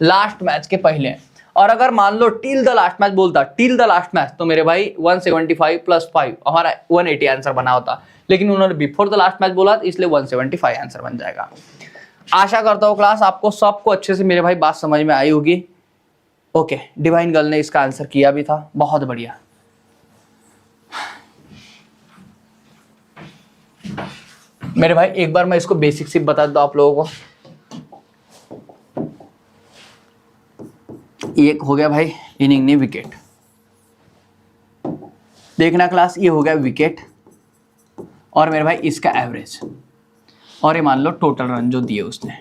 लास्ट मैच के पहले। और अगर मान लो टिल द लास्ट मैच बोलता, टिल द लास्ट मैच, तो मेरे भाई 175 + 5 हमारा 180 आंसर बना होता, लेकिन उन्होंने बिफोर द लास्ट मैच बोला, इसलिए 175 आंसर बन जाएगा। आशा करता हूँ क्लास आपको सबको अच्छे से मेरे भाई बात समझ में आई होगी। ओके, डिवाइन गर्ल ने इसका आंसर किया भी था, बहुत बढ़िया। मेरे भाई एक बार मैं इसको बेसिक सिर्फ बता दूं आप लोगों को। एक हो गया भाई इनिंग ने विकेट, देखना क्लास, ये हो गया विकेट, और मेरे भाई इसका एवरेज, और ये मान लो टोटल रन जो दिए उसने,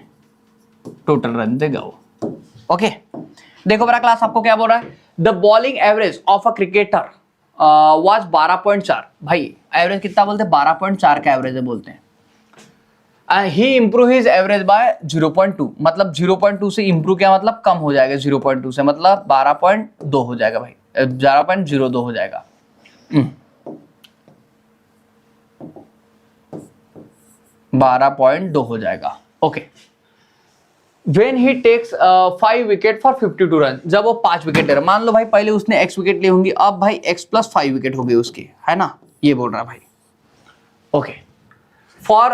टोटल रन दे गो। ओके, देखो बड़ा क्लास आपको क्या बोल रहा है, the bowling average of a cricketer was 12.4। भाई एवरेज कितना बोलते हैं, 12.4 का एवरेज है बोलते हैं। ही इम्प्रूव हिज एवरेज बाय 0.2, मतलब 0.2 से इम्प्रूव क्या मतलब कम हो जाएगा, 0.2 से मतलब 12.2 हो जाएगा भाई, 11.02 हो जाएगा। 12.2 हो जाएगा। Okay, When he takes 5 wicket for 52 run, जब वो 5 विकेट ले रहा, मान लो भाई पहले उसने x विकेट ली होंगी, अब भाई x + 5 विकेट हो गई उसकी, है ना, ये बोल रहा भाई। ओके, फॉर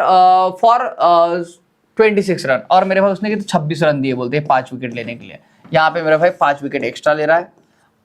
26 रन, और मेरे भाई उसने कितने 26 रन दिए बोलते हैं 5 विकेट लेने के लिए। यहाँ पे मेरा भाई 5 विकेट एक्स्ट्रा ले रहा है,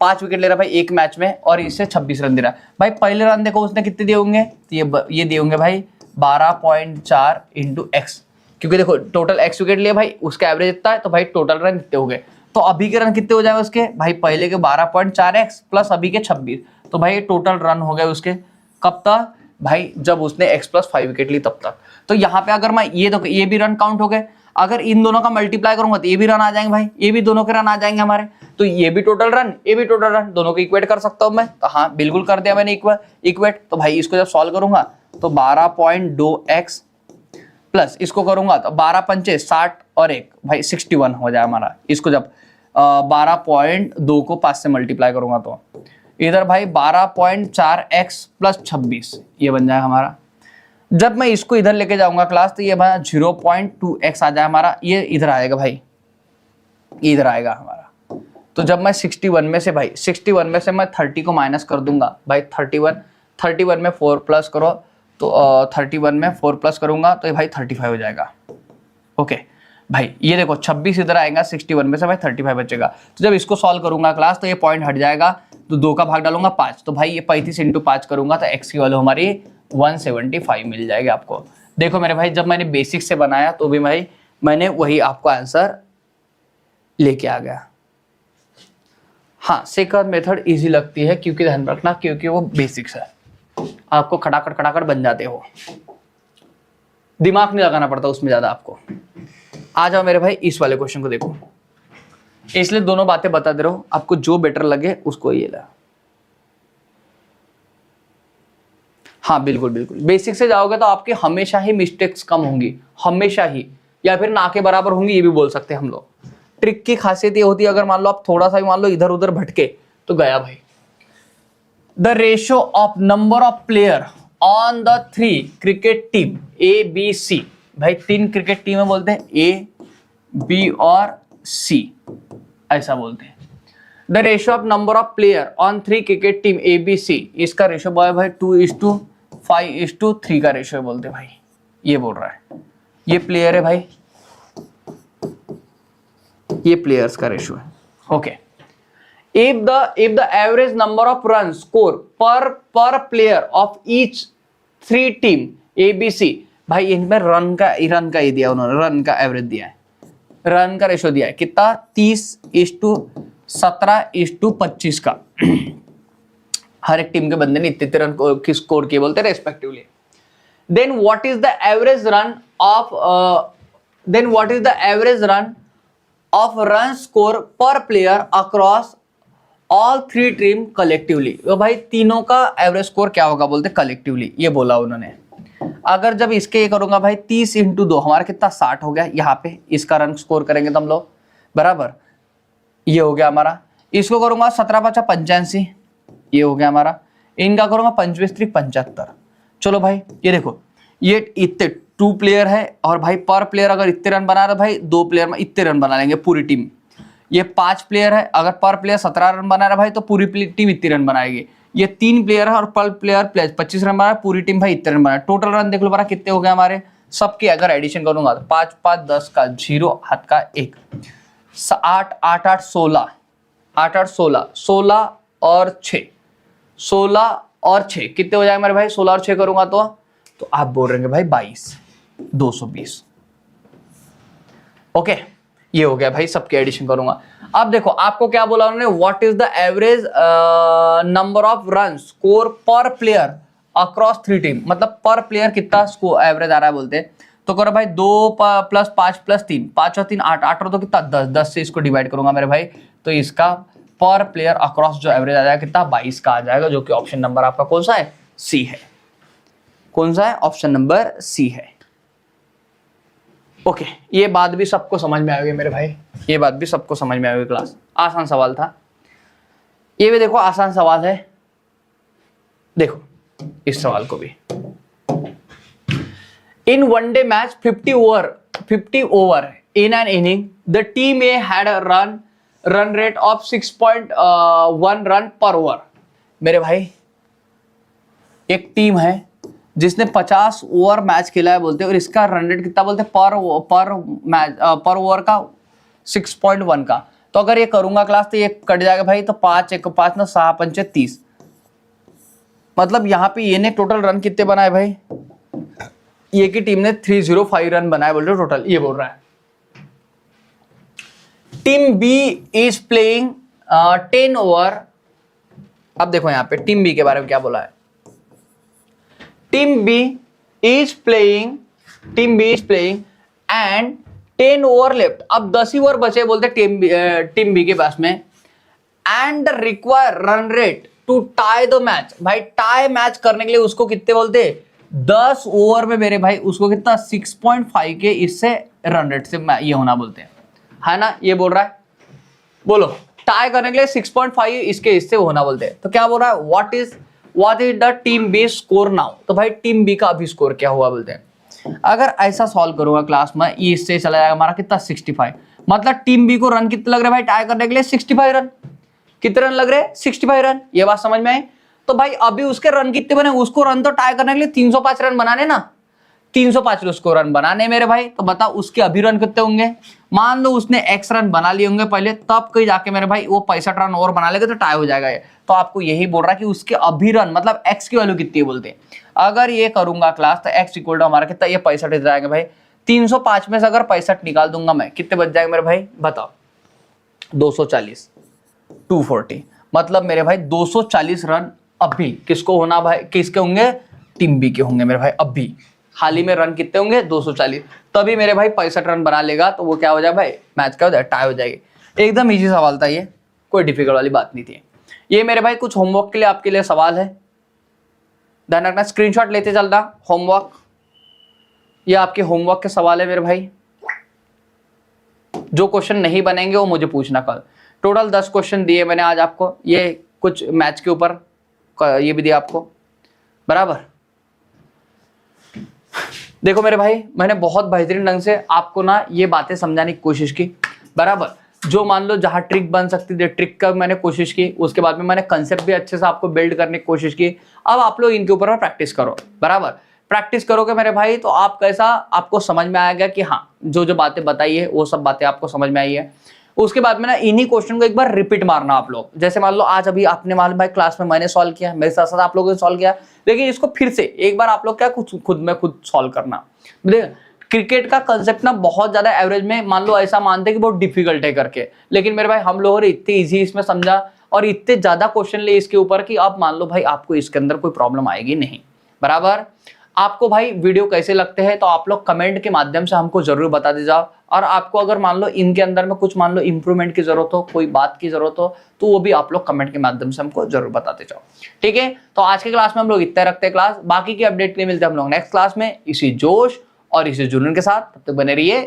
5 विकेट ले रहा है भाई एक मैच में, और इससे 26 रन दे रहा है। भाई पहले रन देखो उसने कितने दिए होंगे, तो ये दिए होंगे भाई 12.4 × x, क्योंकि देखो टोटल x विकेट लिए भाई, उसका एवरेज इतना है, तो भाई टोटल रन कितने हो गए, तो अभी के रन कितने हो जाएंगे उसके, भाई पहले के 12.4x प्लस अभी के 26, तो भाई टोटल रन हो गए उसके कब तक भाई, जब उसने x + 5 विकेट ली तब तक। तो यहाँ पे अगर मैं ये भी रन काउंट हो गए, अगर इन दोनों का मल्टीप्लाई करूंगा तो ये भी रन आ जाएंगे भाई, ये भी दोनों के रन आ जाएंगे हमारे, तो ये भी टोटल रन, ये भी टोटल रन, दोनों को इक्वेट कर सकता हूं मैं, तो हाँ बिल्कुल कर दिया मैंने इक्वेट। तो भाई इसको जब सॉल्व करूंगा तो 12.2x प्लस इसको करूंगा तो 12 पंचे 60 और 1 भाई 61 हो जाए हमारा। इसको जब 12.2 को 5 से मल्टीप्लाई करूंगा तो इधर भाई 12.4x + 26 ये बन जाए हमारा। जब मैं इसको इधर लेके जाऊंगा क्लास तो ये भाई 0.2x आ जाए हमारा, ये इधर आएगा भाई, इधर आएगा हमारा। तो जब मैं 61 में से भाई 61 में से मैं 30 को माइनस कर दूंगा भाई, 31 में 4 प्लस करो तो 31 में 4 प्लस करूंगा तो ये भाई 35 हो जाएगा। ओके भाई ये देखो 26 इधर आएगा, 61 में से भाई 35 बचेगा। तो जब इसको सॉल्व करूंगा क्लास तो ये पॉइंट हट जाएगा, तो 2 का भाग डालूंगा 5, तो भाई ये 35 × 5 करूंगा तो x की वैल्यू हमारी 175 मिल जाएगी आपको। देखो मेरे भाई जब मैंने बेसिक से बनाया तो भी भाई मैंने वही आपको आंसर लेके आ गया। हाँ सेकंड मेथड इजी लगती है, क्योंकि ध्यान रखना क्योंकि वो बेसिक्स है, आपको खटाखट बन जाते हो, दिमाग नहीं लगाना पड़ता उसमें ज्यादा आपको। आ जाओ मेरे भाई इस वाले क्वेश्चन को देखो, इसलिए दोनों बातें बता दे रहा हूं, आपको जो बेटर लगे उसको ये ला। हाँ बिल्कुल बेसिक से जाओगे तो आपके हमेशा ही मिस्टेक्स कम होंगी, हमेशा ही, या फिर ना के बराबर होंगी, ये भी बोल सकते हैं हम लोग। ट्रिक की खासियत ये होती है अगर मान लो आप थोड़ा सा भी मान लो इधर उधर भटके तो गया भाई। The ratio of number of player on the 3 cricket team A B C, भाई 3 क्रिकेट टीम है बोलते हैं, ए बी और सी ऐसा बोलते हैं। The ratio of number of player on 3 cricket team A B C, इसका रेशियो बॉय भाई 2:5:3 का रेशियो बोलते हैं भाई, ये बोल रहा है। ये प्लेयर है भाई, ये प्लेयर्स का रेशियो है। Okay, if the average number of runs score per player of each 3 team A B C, भाई इनमें रन का ये दिया उन्होंने, रन का एवरेज दिया है, रन का रेशियो दिया है कितना 30:17:25 का। हर एक टीम के बंदे ने इतने रन की स्कोर किए बोलते हैं respectively. Then what is the average run of run score per player across all 3 team collectively, तो भाई तीनों का एवरेज स्कोर क्या होगा बोलते कलेक्टिवली, ये बोला उन्होंने। अगर जब इसके ये करूंगा भाई 30 × 2 हमारा कितना 60 हो गया, यहाँ पे इसका रन स्कोर करेंगे तो हम लोग बराबर, ये हो गया हमारा। इसको करूंगा 17×5 = 85, ये हो गया हमारा। इनका करूंगा 25 3 75। चलो भाई ये देखो, ये इतने 2 प्लेयर है और भाई पर प्लेयर अगर इतने रन बना रहे भाई 2 प्लेयर में इतने रन बना लेंगे पूरी टीम। ये 5 प्लेयर है, अगर पर प्लेयर 17 रन बना रहा भाई तो पूरी टीम इतने रन बनाएगी। ये 3 प्लेयर है और पर प्लेयर 25 रन बना, पूरी टीम भाई इतने रन बना। टोटल रन देख लो बड़ा कितने हो गए हमारे सबके, अगर एडिशन करूंगा तो 5 5 10 का 0 हाथ का 1 8 8 8 16 8 8 16 16 और 6 16 और 6 कितने हो जाएंगे मेरे भाई? 16 और 6 करूंगा तो आप बोल रहे हैं भाई 22 220। ओके, ये हो गया भाई, सबके एडिशन करूंगा। अब देखो आपको क्या बोला उन्होंने, what is the average number of run score per player across 3 team, मतलब पर प्लेयर कितना स्कोर एवरेज आ रहा है बोलते हैं। तो करो भाई 2 + 5 + 3 5 और 3 8 8 और तो कितना 10 10 से इसको डिवाइड करूंगा मेरे भाई, तो इसका पर प्लेयर अक्रॉस जो एवरेज आ जाएगा कितना 22 का आ जाएगा, जो कि ऑप्शन नंबर आपका कौन सा है? सी है। कौन सा है? ऑप्शन नंबर सी है। ओके, ये बात भी सबको समझ में आएगी मेरे भाई, ये बात भी सबको समझ में आएगी। क्लास आसान सवाल था ये भी, देखो आसान सवाल है। देखो इस सवाल को भी, इन one day match 50 over in an inning the team A had a run rate of 6.1 run पर ओवर। मेरे भाई एक टीम है जिसने 50 ओवर मैच खेला है बोलते हैं, और इसका रन रेट कितना बोलते हैं पर ओवर का 6.1 का। तो अगर ये करूंगा क्लास तो ये कट जाएगा भाई, तो 5 1 5 9 6 5 30, मतलब यहाँ पे ये ने टोटल रन कितने बनाए भाई? ये की टीम ने 305 रन बनाए बोल रहे हो टोटल, ये बोल रहा है। Team B is playing 10 over. अब देखो यहाँ पे टीम बी के बारे में क्या बोला है, team B is playing and 10 over left. अब 10 ही ओवर बचे बोलते टीम बी के पास में, and require run rate to tie the match. भाई टाई मैच करने के लिए उसको कितने बोलते? 10 ओवर में मेरे भाई उसको कितना 6.5 के इससे रन रेट से ये होना बोलते हैं, है ना? ये बोल रहा है, बोलो टाई करने के लिए 6.5 इसके इससे होना बोलते हैं। तो क्या बोल रहा है, what is the team B score now. तो भाई टीम बी का अभी स्कोर क्या हुआ बोलते हैं। अगर ऐसा सॉल्व करूंगा क्लास में, ये इससे चला जाएगा हमारा कितना 65, मतलब टीम बी को रन कितने लग रहे भाई टाई करने के लिए? 65 रन। कितने रन लग रहे? 65 रन। ये बात समझ में आई? तो भाई अभी उसके रन कितने बने? उसको रन तो टाई करने के लिए 305 रन बनाने ना, 305 उसको रन बनाने मेरे भाई। तो बताओ उसके अभी रन कितने होंगे? मान लो उसने x रन बना लिए होंगे पहले, तब कहीं जाके मेरे भाई वो 65 रन और बना लेगा तो टाई हो जाएगा ये। तो आपको यही बोल रहा है कि उसके अभी रन मतलब x की वैल्यू कितनी बोलते हैं। अगर ये करूंगा क्लास तो x इक्वल टू हमारा कितना, ये 65 जाएगा भाई। 305 में से अगर 65 निकाल दूंगा मैं, कितने बच जाएंगे मेरे भाई बताओ? 240 240, मतलब मेरे भाई 240 रन अभी किसको होना भाई? किसके होंगे? टीम बी के होंगे मेरे भाई। अभी हाल ही में रन कितने होंगे? 240। तभी मेरे भाई 65 रन बना लेगा तो वो क्या हो जाए भाई? मैच क्या हो जाए? टाई हो जाएगी। एकदम इजी सवाल था ये, कोई डिफिकल्ट वाली बात नहीं थी। ये मेरे भाई कुछ होमवर्क के लिए आपके लिए सवाल है, ध्यान रखना, स्क्रीनशॉट लेते चलना। होमवर्क, ये आपके होमवर्क के सवाल है मेरे भाई। जो क्वेश्चन नहीं बनेंगे वो मुझे पूछना कल। टोटल 10 क्वेश्चन दिए मैंने आज आपको, ये कुछ मैच के ऊपर ये भी दिया आपको बराबर। देखो मेरे भाई मैंने बहुत बेहतरीन ढंग से आपको ना ये बातें समझाने की कोशिश की बराबर। जो मान लो जहां ट्रिक बन सकती थी ट्रिक का मैंने कोशिश की, उसके बाद में मैंने कंसेप्ट भी अच्छे से आपको बिल्ड करने की कोशिश की। अब आप लोग इनके ऊपर प्रैक्टिस करो बराबर। प्रैक्टिस करोगे मेरे भाई तो आप कैसा आपको समझ में आएगा कि हाँ जो जो बातें बताई है वो सब बातें आपको समझ में आई है। उसके बाद में ना इन्हीं क्वेश्चन को एक बार रिपीट मारना आप लोग। जैसे मान लो आज अभी आपने मान भाई क्लास में मैंने सॉल्व किया, मेरे साथ साथ आप लोगों ने सॉल्व किया, लेकिन इसको फिर से एक बार आप लोग क्या कुछ खुद सॉल्व करना। क्रिकेट का कंसेप्ट ना बहुत ज्यादा एवरेज में मान लो ऐसा मानते कि बहुत डिफिकल्ट है करके, लेकिन मेरे भाई हम लोगों ने इतने इजी इसमें समझा और इतने ज्यादा क्वेश्चन लिए इसके ऊपर कि अब मान लो भाई आपको इसके अंदर कोई प्रॉब्लम आएगी नहीं बराबर। आपको भाई वीडियो कैसे लगते हैं तो आप लोग कमेंट के माध्यम से हमको जरूर बता दे जाओ। और आपको अगर मान लो इनके अंदर में कुछ मान लो इंप्रूवमेंट की जरूरत हो, कोई बात की जरूरत हो, तो वो भी आप लोग कमेंट के माध्यम से हमको जरूर बताते जाओ। ठीक है, तो आज के क्लास में हम लोग इतना रखते हैं क्लास। बाकी की अपडेट के लिए मिलते हैं हम लोग नेक्स्ट क्लास में इसी जोश और इसी जुनून के साथ। तब तक बने रहिए।